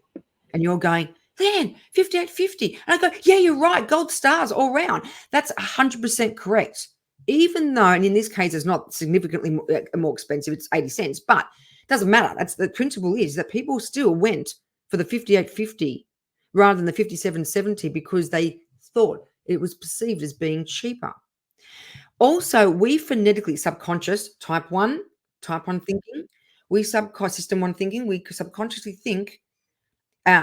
And you're going, Leanne, $58.50. And I go, yeah, you're right. Gold stars all round. That's 100% correct. Even though, and in this case, it's not significantly more expensive, it's 80 cents, but it doesn't matter. That's the principle, is that people still went for the $58.50 rather than the $57.70 because they thought it was perceived as being cheaper. Also, we phonetically, subconscious, type one thinking, system one thinking, we subconsciously think,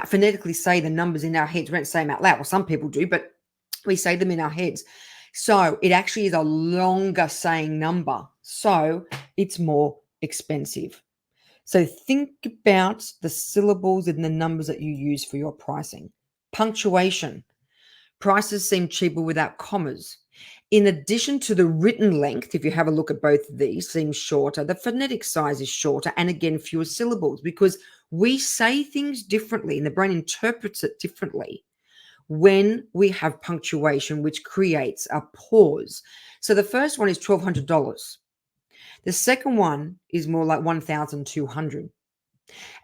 phonetically say the numbers in our heads. We don't say them out loud. Well, some people do, but we say them in our heads. So it actually is a longer saying number. So it's more expensive. So think about the syllables and the numbers that you use for your pricing. Punctuation. Prices seem cheaper without commas. In addition to the written length, if you have a look at both of these, seems shorter. The phonetic size is shorter, and again, fewer syllables, because we say things differently and the brain interprets it differently when we have punctuation, which creates a pause. So the first one is $1,200. The second one is more like 1,200.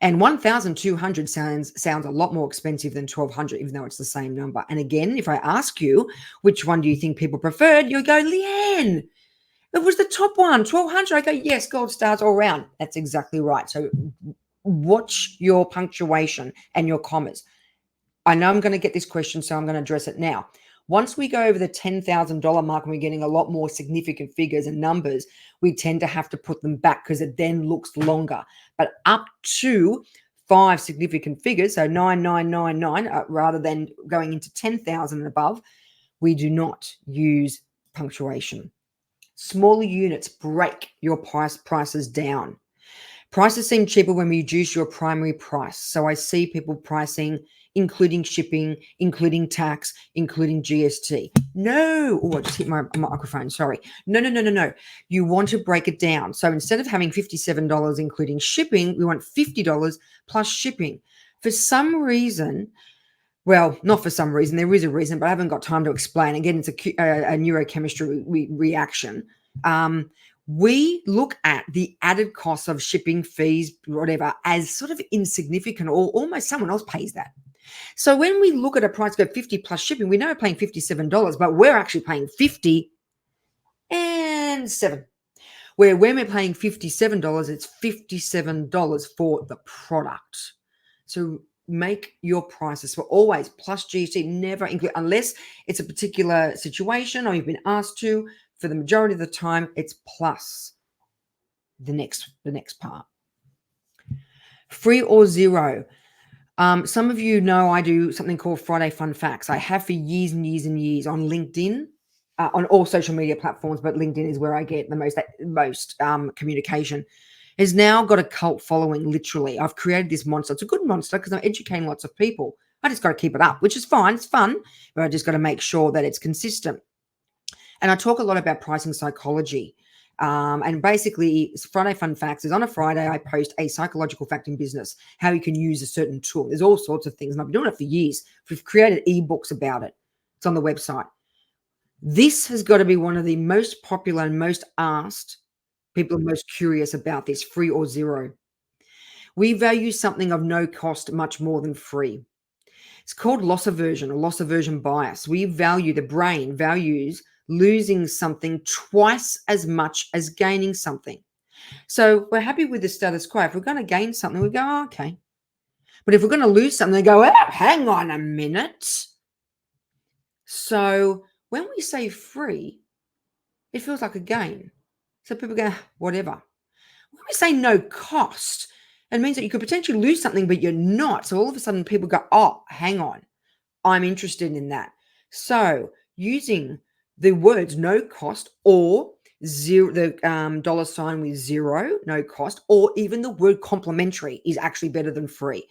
And 1,200 sounds a lot more expensive than 1,200, even though it's the same number. And again, if I ask you, which one do you think people preferred? You'll go, Leanne, it was the top one, 1,200. I go, yes, gold stars all round. That's exactly right. So watch your punctuation and your commas. I know I'm going to get this question, so I'm going to address it now. Once we go over the $10,000 mark and we're getting a lot more significant figures and numbers, we tend to have to put them back because it then looks longer. But up to 5 significant figures, so 9999, rather than going into 10,000 and above, we do not use punctuation. Smaller units break your prices down. Prices seem cheaper when we reduce your primary price. So I see people pricing, including shipping, including tax, including GST. No. Oh, I just hit my microphone. Sorry. No. You want to break it down. So instead of having $57 including shipping, we want $50 plus shipping. For some reason, well, not for some reason, there is a reason, but I haven't got time to explain. Again, it's a neurochemistry reaction. We look at the added costs of shipping, fees, whatever, as sort of insignificant, or almost someone else pays that. So when we look at a price go 50 plus shipping, we know we're paying $57, but we're actually paying 50 and 7. Where when we're paying $57, it's $57 for the product. So make your prices for always plus GST, never include, unless it's a particular situation or you've been asked to. For the majority of the time, it's plus the next part. Free or zero. Some of you know I do something called Friday Fun Facts. I have for years and years and years on LinkedIn, on all social media platforms, but LinkedIn is where I get the most communication. Has now got a cult following, literally. I've created this monster. It's a good monster because I'm educating lots of people. I just got to keep it up, which is fine. It's fun, but I just got to make sure that it's consistent. And I talk a lot about pricing psychology. And basically, Friday Fun Facts is on a Friday, I post a psychological fact in business, how you can use a certain tool. There's all sorts of things, and I've been doing it for years. We've created ebooks about it. It's on the website. This has got to be one of the most popular and most asked. People are most curious about this, free or zero. We value something of no cost much more than free. It's called loss aversion or loss aversion bias. We value, the brain values losing something twice as much as gaining something. So we're happy with the status quo. If we're going to gain something, we go, oh, okay. But if we're going to lose something, they go, oh, hang on a minute. So when we say free, it feels like a gain. So people go, whatever. When we say no cost, it means that you could potentially lose something, but you're not. So all of a sudden people go, oh, hang on. I'm interested in that. So using the words no cost or zero, the dollar sign with zero, no cost, or even the word complimentary is actually better than free.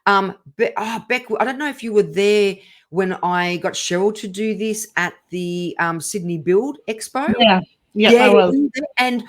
Beck, I don't know if you were there when I got Cheryl to do this at the Sydney Build Expo. Yeah, I was. And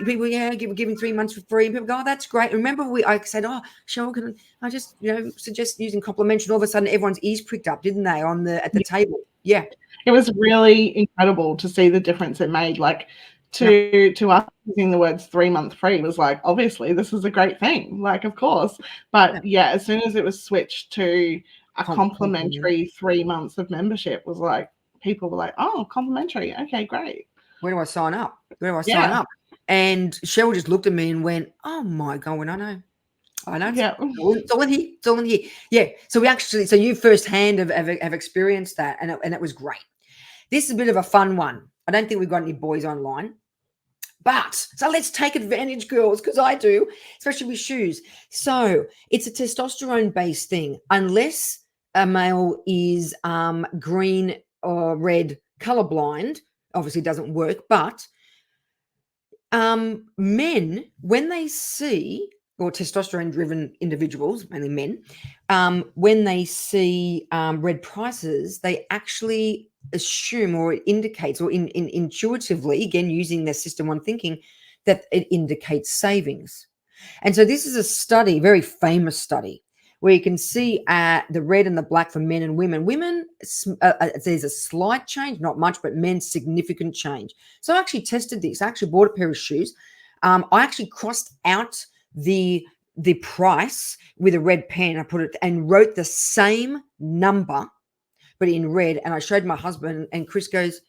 people, giving 3 months for free. And people go, oh, that's great. Remember, I said, oh, Cheryl, can I just, suggest using complimentary? And all of a sudden, everyone's ears pricked up, didn't they, at the table? Yeah. It was really incredible to see the difference it made. Like to us, using the words 3 month free was like, obviously, this is a great thing. Like, of course. But yeah, as soon as it was switched to a complimentary 3 months of membership, was like, people were like, oh, complimentary. Okay, great. Where do I sign up? Sign up? And Cheryl just looked at me and went, oh my God, I know. It's all in here. Yeah. So you firsthand have experienced that, and it was great. This is a bit of a fun one. I don't think we've got any boys online, but so let's take advantage, girls, because I do, especially with shoes. So it's a testosterone-based thing, unless a male is green or red colorblind. Obviously doesn't work, but men, when they see, or testosterone-driven individuals, mainly men, when they see red prices, they actually assume, or it indicates, or intuitively, again, using their system one thinking, that it indicates savings. And so this is a study, very famous study, where you can see the red and the black for men and women. Women, there's a slight change, not much, but men, significant change. So I actually tested this. I actually bought a pair of shoes. I actually crossed out the price with a red pen. I put it and wrote the same number, but in red. And I showed my husband, and Chris goes,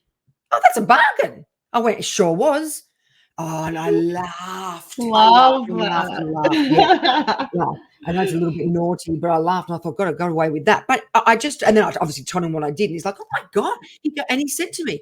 "Oh, that's a bargain." I went, "It sure was." Oh, and I laughed. Love I laughed and that. laughed. Yeah. Yeah. I know it's a little bit naughty, but I laughed and I thought, got away with that. But I just, and then I obviously told him what I did. And he's like, "Oh my God." And he said to me,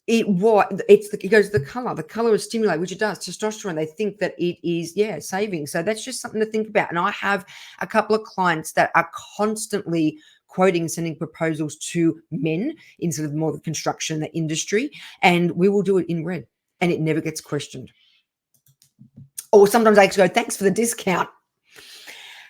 he goes, the color is stimulate, which it does, testosterone. They think that it is, saving. So that's just something to think about. And I have a couple of clients that are constantly quoting, sending proposals to men instead of more the construction, the industry. And we will do it in red and it never gets questioned. Or sometimes I actually go, "Thanks for the discount."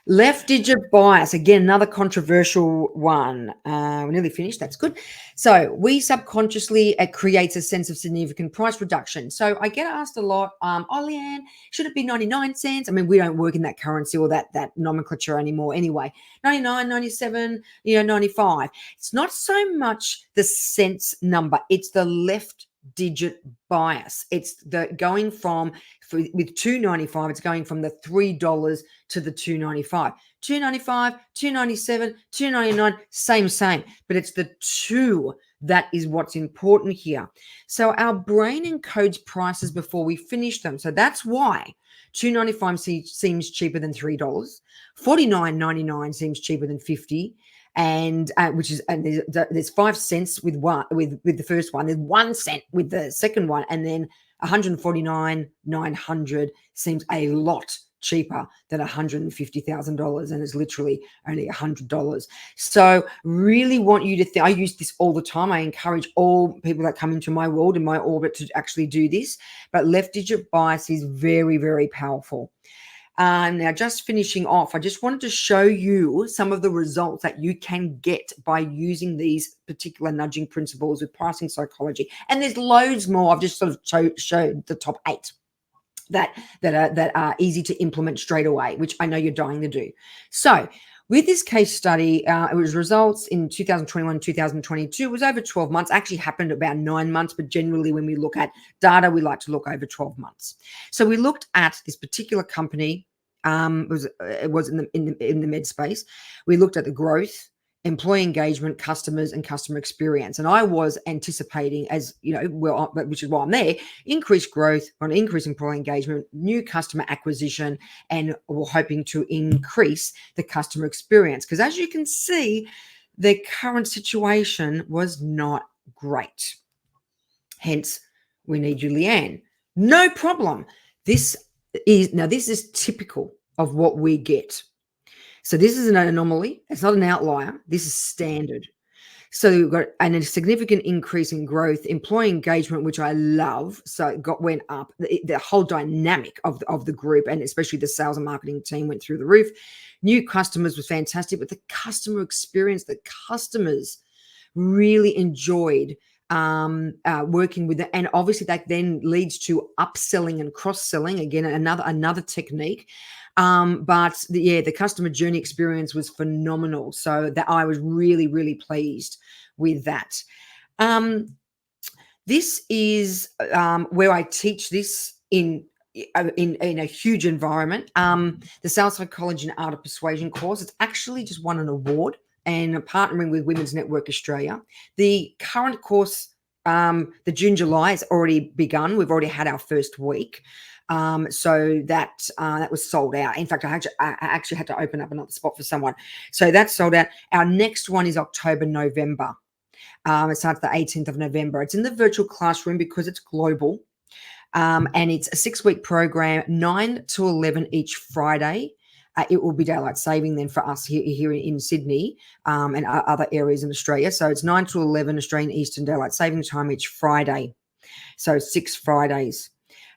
Left digit bias, again, another controversial one. We're nearly finished. That's good. So we subconsciously, it creates a sense of significant price reduction. So I get asked a lot, "Oh, Leanne, should it be 99 cents?" I mean, we don't work in that currency or that nomenclature anymore anyway. 99, 97, 95. It's not so much the cents number. It's the left digit bias. It's the going from, with $2.95, it's going from the $3 to the $2.95. $2.95, $2.97, $2.99, same. But it's the two that is what's important here. So our brain encodes prices before we finish them. So that's why $2.95 seems cheaper than $3. $49.99 seems cheaper than $50. And there's 5 cents with the first one. There's 1 cent with the second one, and then $149,900 seems a lot cheaper than $150,000, and it's literally only $100. So really want you to think. I use this all the time. I encourage all people that come into my world, in my orbit, to actually do this. But left digit bias is very, very powerful. Now, just finishing off, I just wanted to show you some of the results that you can get by using these particular nudging principles with pricing psychology. And there's loads more. I've just sort of showed the top 8 that are easy to implement straight away, which I know you're dying to do. So with this case study, it was results in 2021, 2022. It was over 12 months. Actually happened about 9 months, but generally when we look at data, we like to look over 12 months. So we looked at this particular company. It was in the med space. We looked at the growth, employee engagement, customers, and customer experience. And I was anticipating, as you know, which is why I'm there, increased growth, on increased employee engagement, new customer acquisition, and we're hoping to increase the customer experience. Because as you can see, the current situation was not great. Hence, we need you, Leanne. No problem. This is typical of what we get. So this is an anomaly. It's not an outlier. This is standard. So we've got a significant increase in growth, employee engagement, which I love. So it went up. The whole dynamic of the group, and especially the sales and marketing team, went through the roof. New customers was fantastic, but the customer experience, the customers really enjoyed working with it. And obviously that then leads to upselling and cross-selling. Again, another technique. But the customer journey experience was phenomenal. So that I was really, really pleased with that. This is where I teach this in a huge environment. The Sales Psychology and Art of Persuasion course. It's actually just won an award, and partnering with Women's Network Australia. The current course, the June-July, has already begun. We've already had our first week. So that was sold out. In fact, I actually had to open up another spot for someone. So that's sold out. Our next one is October, November. It starts the 18th of November. It's in the virtual classroom because it's global. And it's a 6-week program, 9 to 11 each Friday. It will be daylight saving then for us here in Sydney and other areas in Australia. So it's 9 to 11 Australian Eastern Daylight Saving Time each Friday. So 6 Fridays.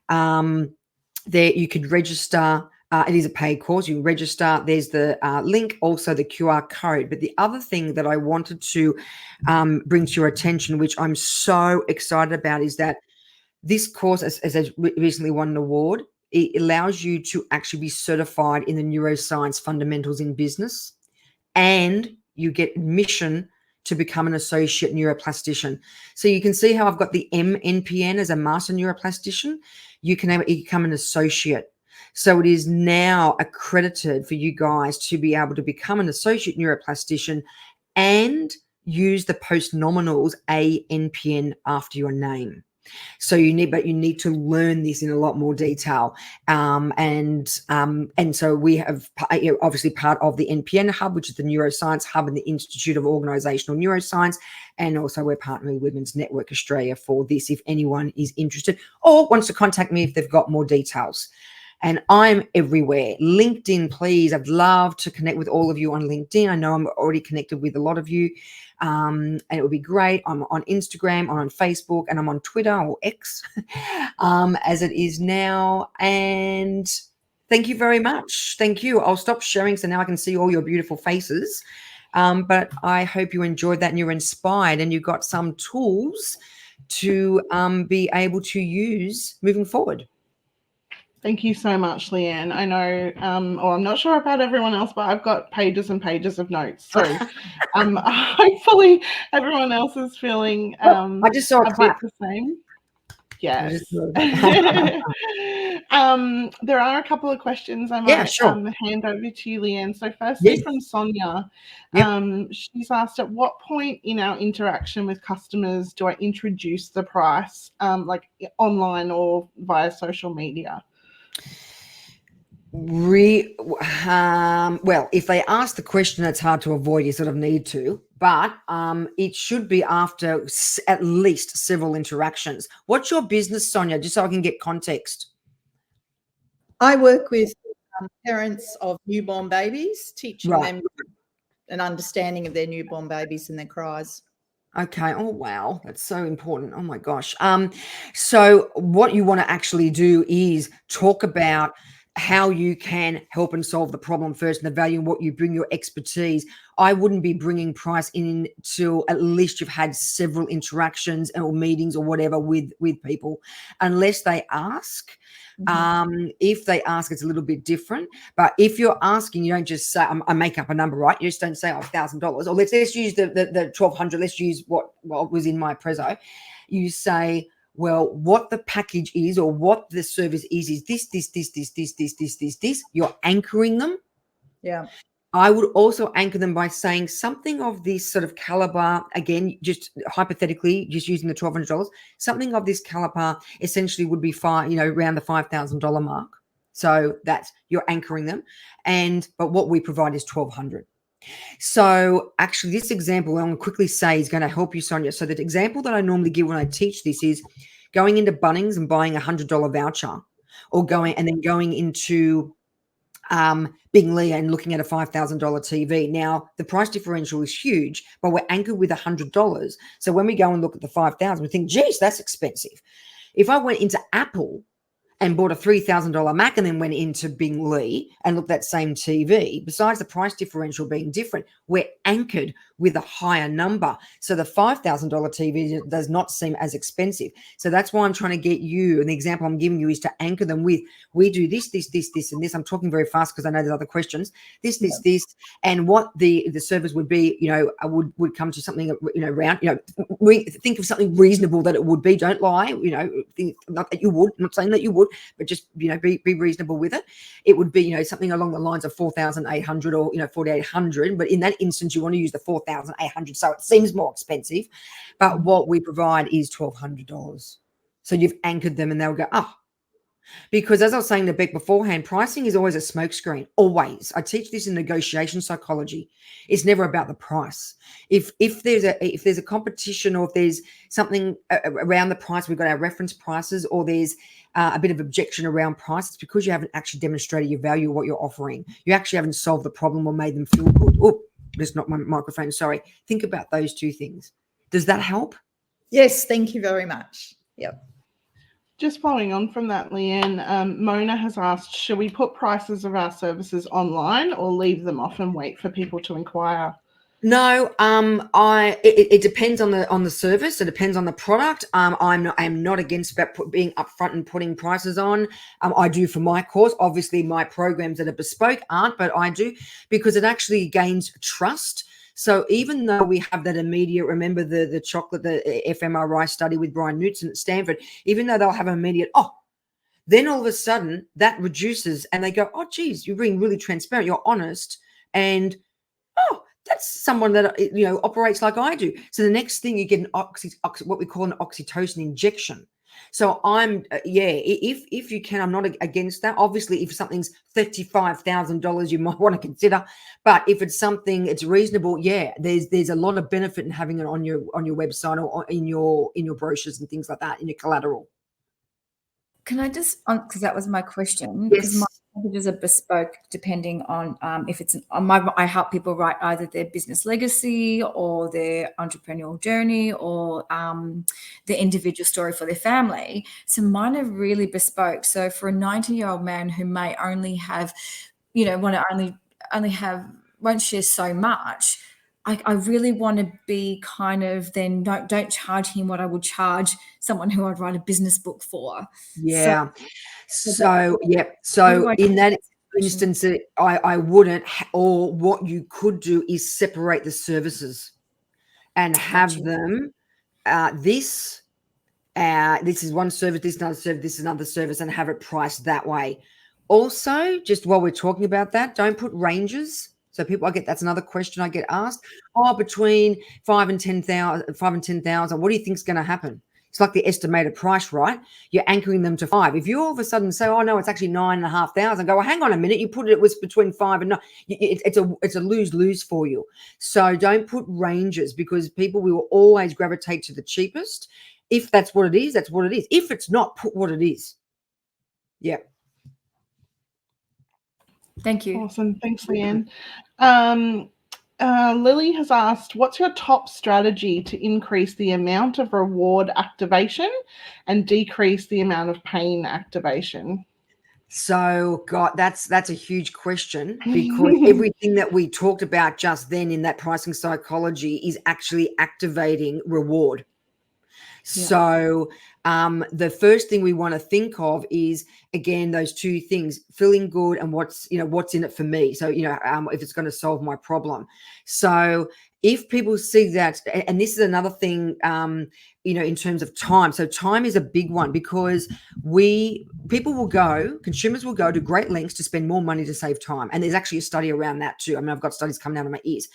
There you could register. It is a paid course. You register. There's the link, also the QR code. But the other thing that I wanted to bring to your attention, which I'm so excited about, is that this course, as recently won an award, it allows you to actually be certified in the neuroscience fundamentals in business, and you get admission to become an associate neuroplastician. So you can see how I've got the MNPN as a master neuroplastician. You can become an associate. So it is now accredited for you guys to be able to become an associate neuroplastician and use the post-nominals ANPN after your name. So you need to learn this in a lot more detail. And so we have obviously part of the NPN Hub, which is the Neuroscience Hub and the Institute of Organisational Neuroscience. And also we're partnering with Women's Network Australia for this, if anyone is interested or wants to contact me if they've got more details. And I'm everywhere. LinkedIn, please. I'd love to connect with all of you on LinkedIn. I know I'm already connected with a lot of you. And it would be great. I'm on Instagram, I'm on Facebook, and I'm on Twitter or X as it is now. And thank you very much. Thank you. I'll stop sharing so now I can see all your beautiful faces. But I hope you enjoyed that and you're inspired and you got some tools to be able to use moving forward. Thank you so much, Leanne. I know, or I'm not sure about everyone else, but I've got pages and pages of notes. So hopefully everyone else is feeling I just saw a clap. bit the same. Yes. There are a couple of questions I might hand over to you, Leanne. So firstly, from Sonia, she's asked, at what point in our interaction with customers do I introduce the price, like online or via social media? Well, if they ask the question, it's hard to avoid. You sort of need to, but it should be after at least several interactions. What's your business, Sonia? Just so I can get context. I work with parents of newborn babies, teaching them an understanding of their newborn babies and their cries. Okay. Oh, wow. That's so important. Oh, my gosh. So what you want to actually do is talk about how you can help and solve the problem first, and the value and what you bring, your expertise. I wouldn't be bringing price in until at least you've had several interactions or meetings or whatever with people, unless they ask. If they ask, it's a little bit different. But if you're asking, you don't just say, I make up a number, right? You just don't say, $1,000, or let's use the 1,200. Let's use what was in my prezzo. You say, well, what the package is or what the service is this. You're anchoring them. Yeah. I would also anchor them by saying something of this sort of caliber, again, just hypothetically, just using the $1,200, something of this caliber essentially would be around the $5,000 mark. So that's, you're anchoring them. But what we provide is $1,200. So actually this example, I'm going to quickly say, is going to help you, Sonia. So the example that I normally give when I teach this is going into Bunnings and buying a $100 voucher, or going into Bingley and looking at a $5,000 TV. Now, the price differential is huge, but we're anchored with $100. So when we go and look at the 5,000, we think, geez, that's expensive. If I went into Apple and bought a $3,000 Mac and then went into Bingley and looked at that same TV, besides the price differential being different, we're anchored with a higher number. So the $5,000 TV does not seem as expensive. So that's why I'm trying to get you, and the example I'm giving you is to anchor them with, we do this, and this. I'm talking very fast because I know there's other questions. This, and what the service would be, would come to something, around, think of something reasonable that it would be. Don't lie, not that you would, I'm not saying that you would, but just, be reasonable with it. It would be, something along the lines of 4,800 or, 4,800. But in that instance, you want to use the 4,800. So it seems more expensive, but what we provide is $1,200. So you've anchored them and they'll go, because as I was saying to Beck beforehand, pricing is always a smokescreen. Always. I teach this in negotiation psychology. It's never about the price. If there's a competition, or if there's something around the price, we've got our reference prices, or there's a bit of objection around price, it's because you haven't actually demonstrated your value or what you're offering. You actually haven't solved the problem or made them feel good. Oh, that's not my microphone. Sorry. Think about those two things. Does that help? Yes. Thank you very much. Yep. Just following on from that, Leanne, Mona has asked, should we put prices of our services online or leave them off and wait for people to inquire? No, it depends on the service. It depends on the product. I'm not against about being upfront and putting prices on. I do for my course. Obviously, my programs that are bespoke aren't, but I do because it actually gains trust. So even though we have that immediate, remember the chocolate, the fMRI study with Brian Knudsen at Stanford, even though they'll have immediate, then all of a sudden that reduces and they go, oh, geez, you're being really transparent, you're honest, and that's someone that operates like I do. So the next thing you get what we call an oxytocin injection. So if you can, I'm not against that. Obviously, if something's $35,000, you might want to consider. But if it's something it's reasonable, there's a lot of benefit in having it on your website or in your brochures and things like that, in your collateral. Can I just, because that was my question, because my packages are bespoke depending on if it's I help people write either their business legacy or their entrepreneurial journey or the individual story for their family. So mine are really bespoke. So for a 90-year-old man who may only have, want to only have, won't share so much, I really want to be kind of then don't charge him what I would charge someone who I'd write a business book for. Yeah. So in that instance, I wouldn't, or what you could do is separate the services and have them, this is one service, this is another service, this is another service, and have it priced that way. Also, just while we're talking about that, don't put ranges. So that's another question I get asked. Between 5 and 10,000, what do you think is going to happen? It's like the estimated price, right? You're anchoring them to 5. If you all of a sudden say, oh no, it's actually 9,500, go, well, hang on a minute. You put it was between 5 and 9. It's a lose-lose for you. So don't put ranges because people will always gravitate to the cheapest. If that's what it is, that's what it is. If it's not, put what it is. Yeah. Thank you. Awesome. Thanks, Leanne. Lily has asked, what's your top strategy to increase the amount of reward activation and decrease the amount of pain activation? So, God, that's a huge question because everything that we talked about just then in that pricing psychology is actually activating reward. Yeah. So the first thing we want to think of is, again, those two things, feeling good and what's in it for me. So, if it's going to solve my problem. So if people see that, and this is another thing, in terms of time. So time is a big one because consumers will go to great lengths to spend more money to save time. And there's actually a study around that too. I mean, I've got studies coming out of my ears.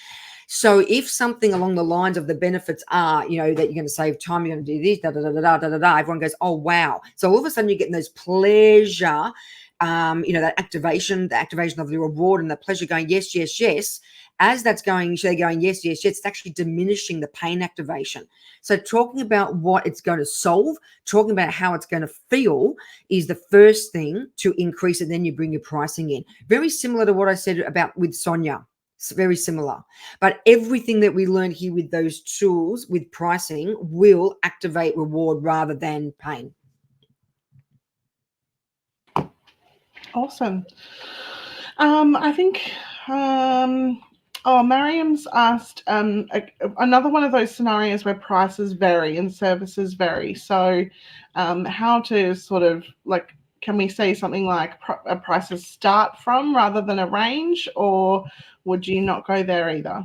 So if something along the lines of the benefits are, that you're going to save time, you're going to do this, everyone goes, oh, wow. So all of a sudden you're getting those pleasure, that activation, the activation of the reward and the pleasure going, yes, yes, yes. As that's going, they're going, yes, yes, yes. It's actually diminishing the pain activation. So talking about what it's going to solve, talking about how it's going to feel is the first thing to increase it. Then you bring your pricing in. Very similar to what I said about with Sonia. It's very similar. But everything that we learned here with those tools, with pricing, will activate reward rather than pain. Awesome. I think, Mariam's asked another one of those scenarios where prices vary and services vary. So how to sort of can we say something like prices start from rather than a range, or would you not go there either?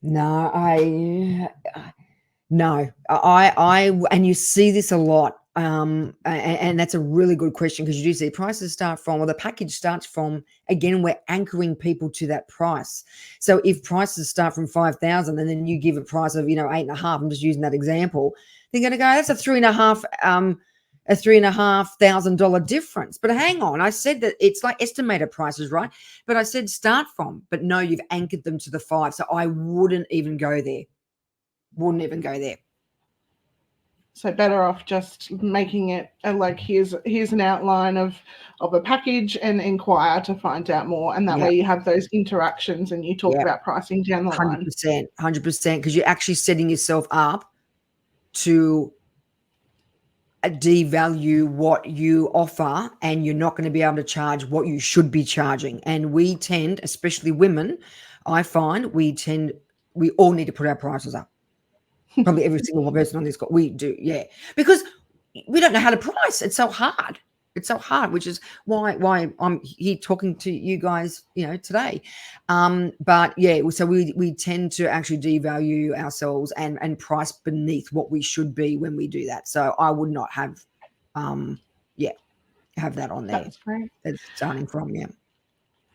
No, I and you see this a lot. And that's a really good question because you do see prices start from, or the package starts from, again, we're anchoring people to that price. So if prices start from 5,000 and then you give a price of, 8.5, I'm just using that example, they're going to go, that's a $3,500 difference. But hang on, I said that it's like estimated prices, right? But I said start from, but no, you've anchored them to the 5. So I wouldn't even go there. So better off just making it here's an outline of a package and inquire to find out more. And that way you have those interactions and you talk about pricing down the line. 100%, because you're actually setting yourself up to devalue what you offer, and you're not going to be able to charge what you should be charging. And we tend, especially women, I find we tend we all need to put our prices up. Probably every single person on this call. We do, yeah. Because we don't know how to price. It's so hard. It's so hard, which is why I'm here talking to you guys, today. But yeah, so we tend to actually devalue ourselves and price beneath what we should be when we do that. So I would not have, have that on there. That's great. It's starting from, yeah.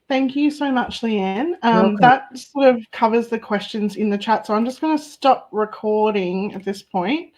Thank you so much, Leanne. Welcome. That sort of covers the questions in the chat. So I'm just going to stop recording at this point.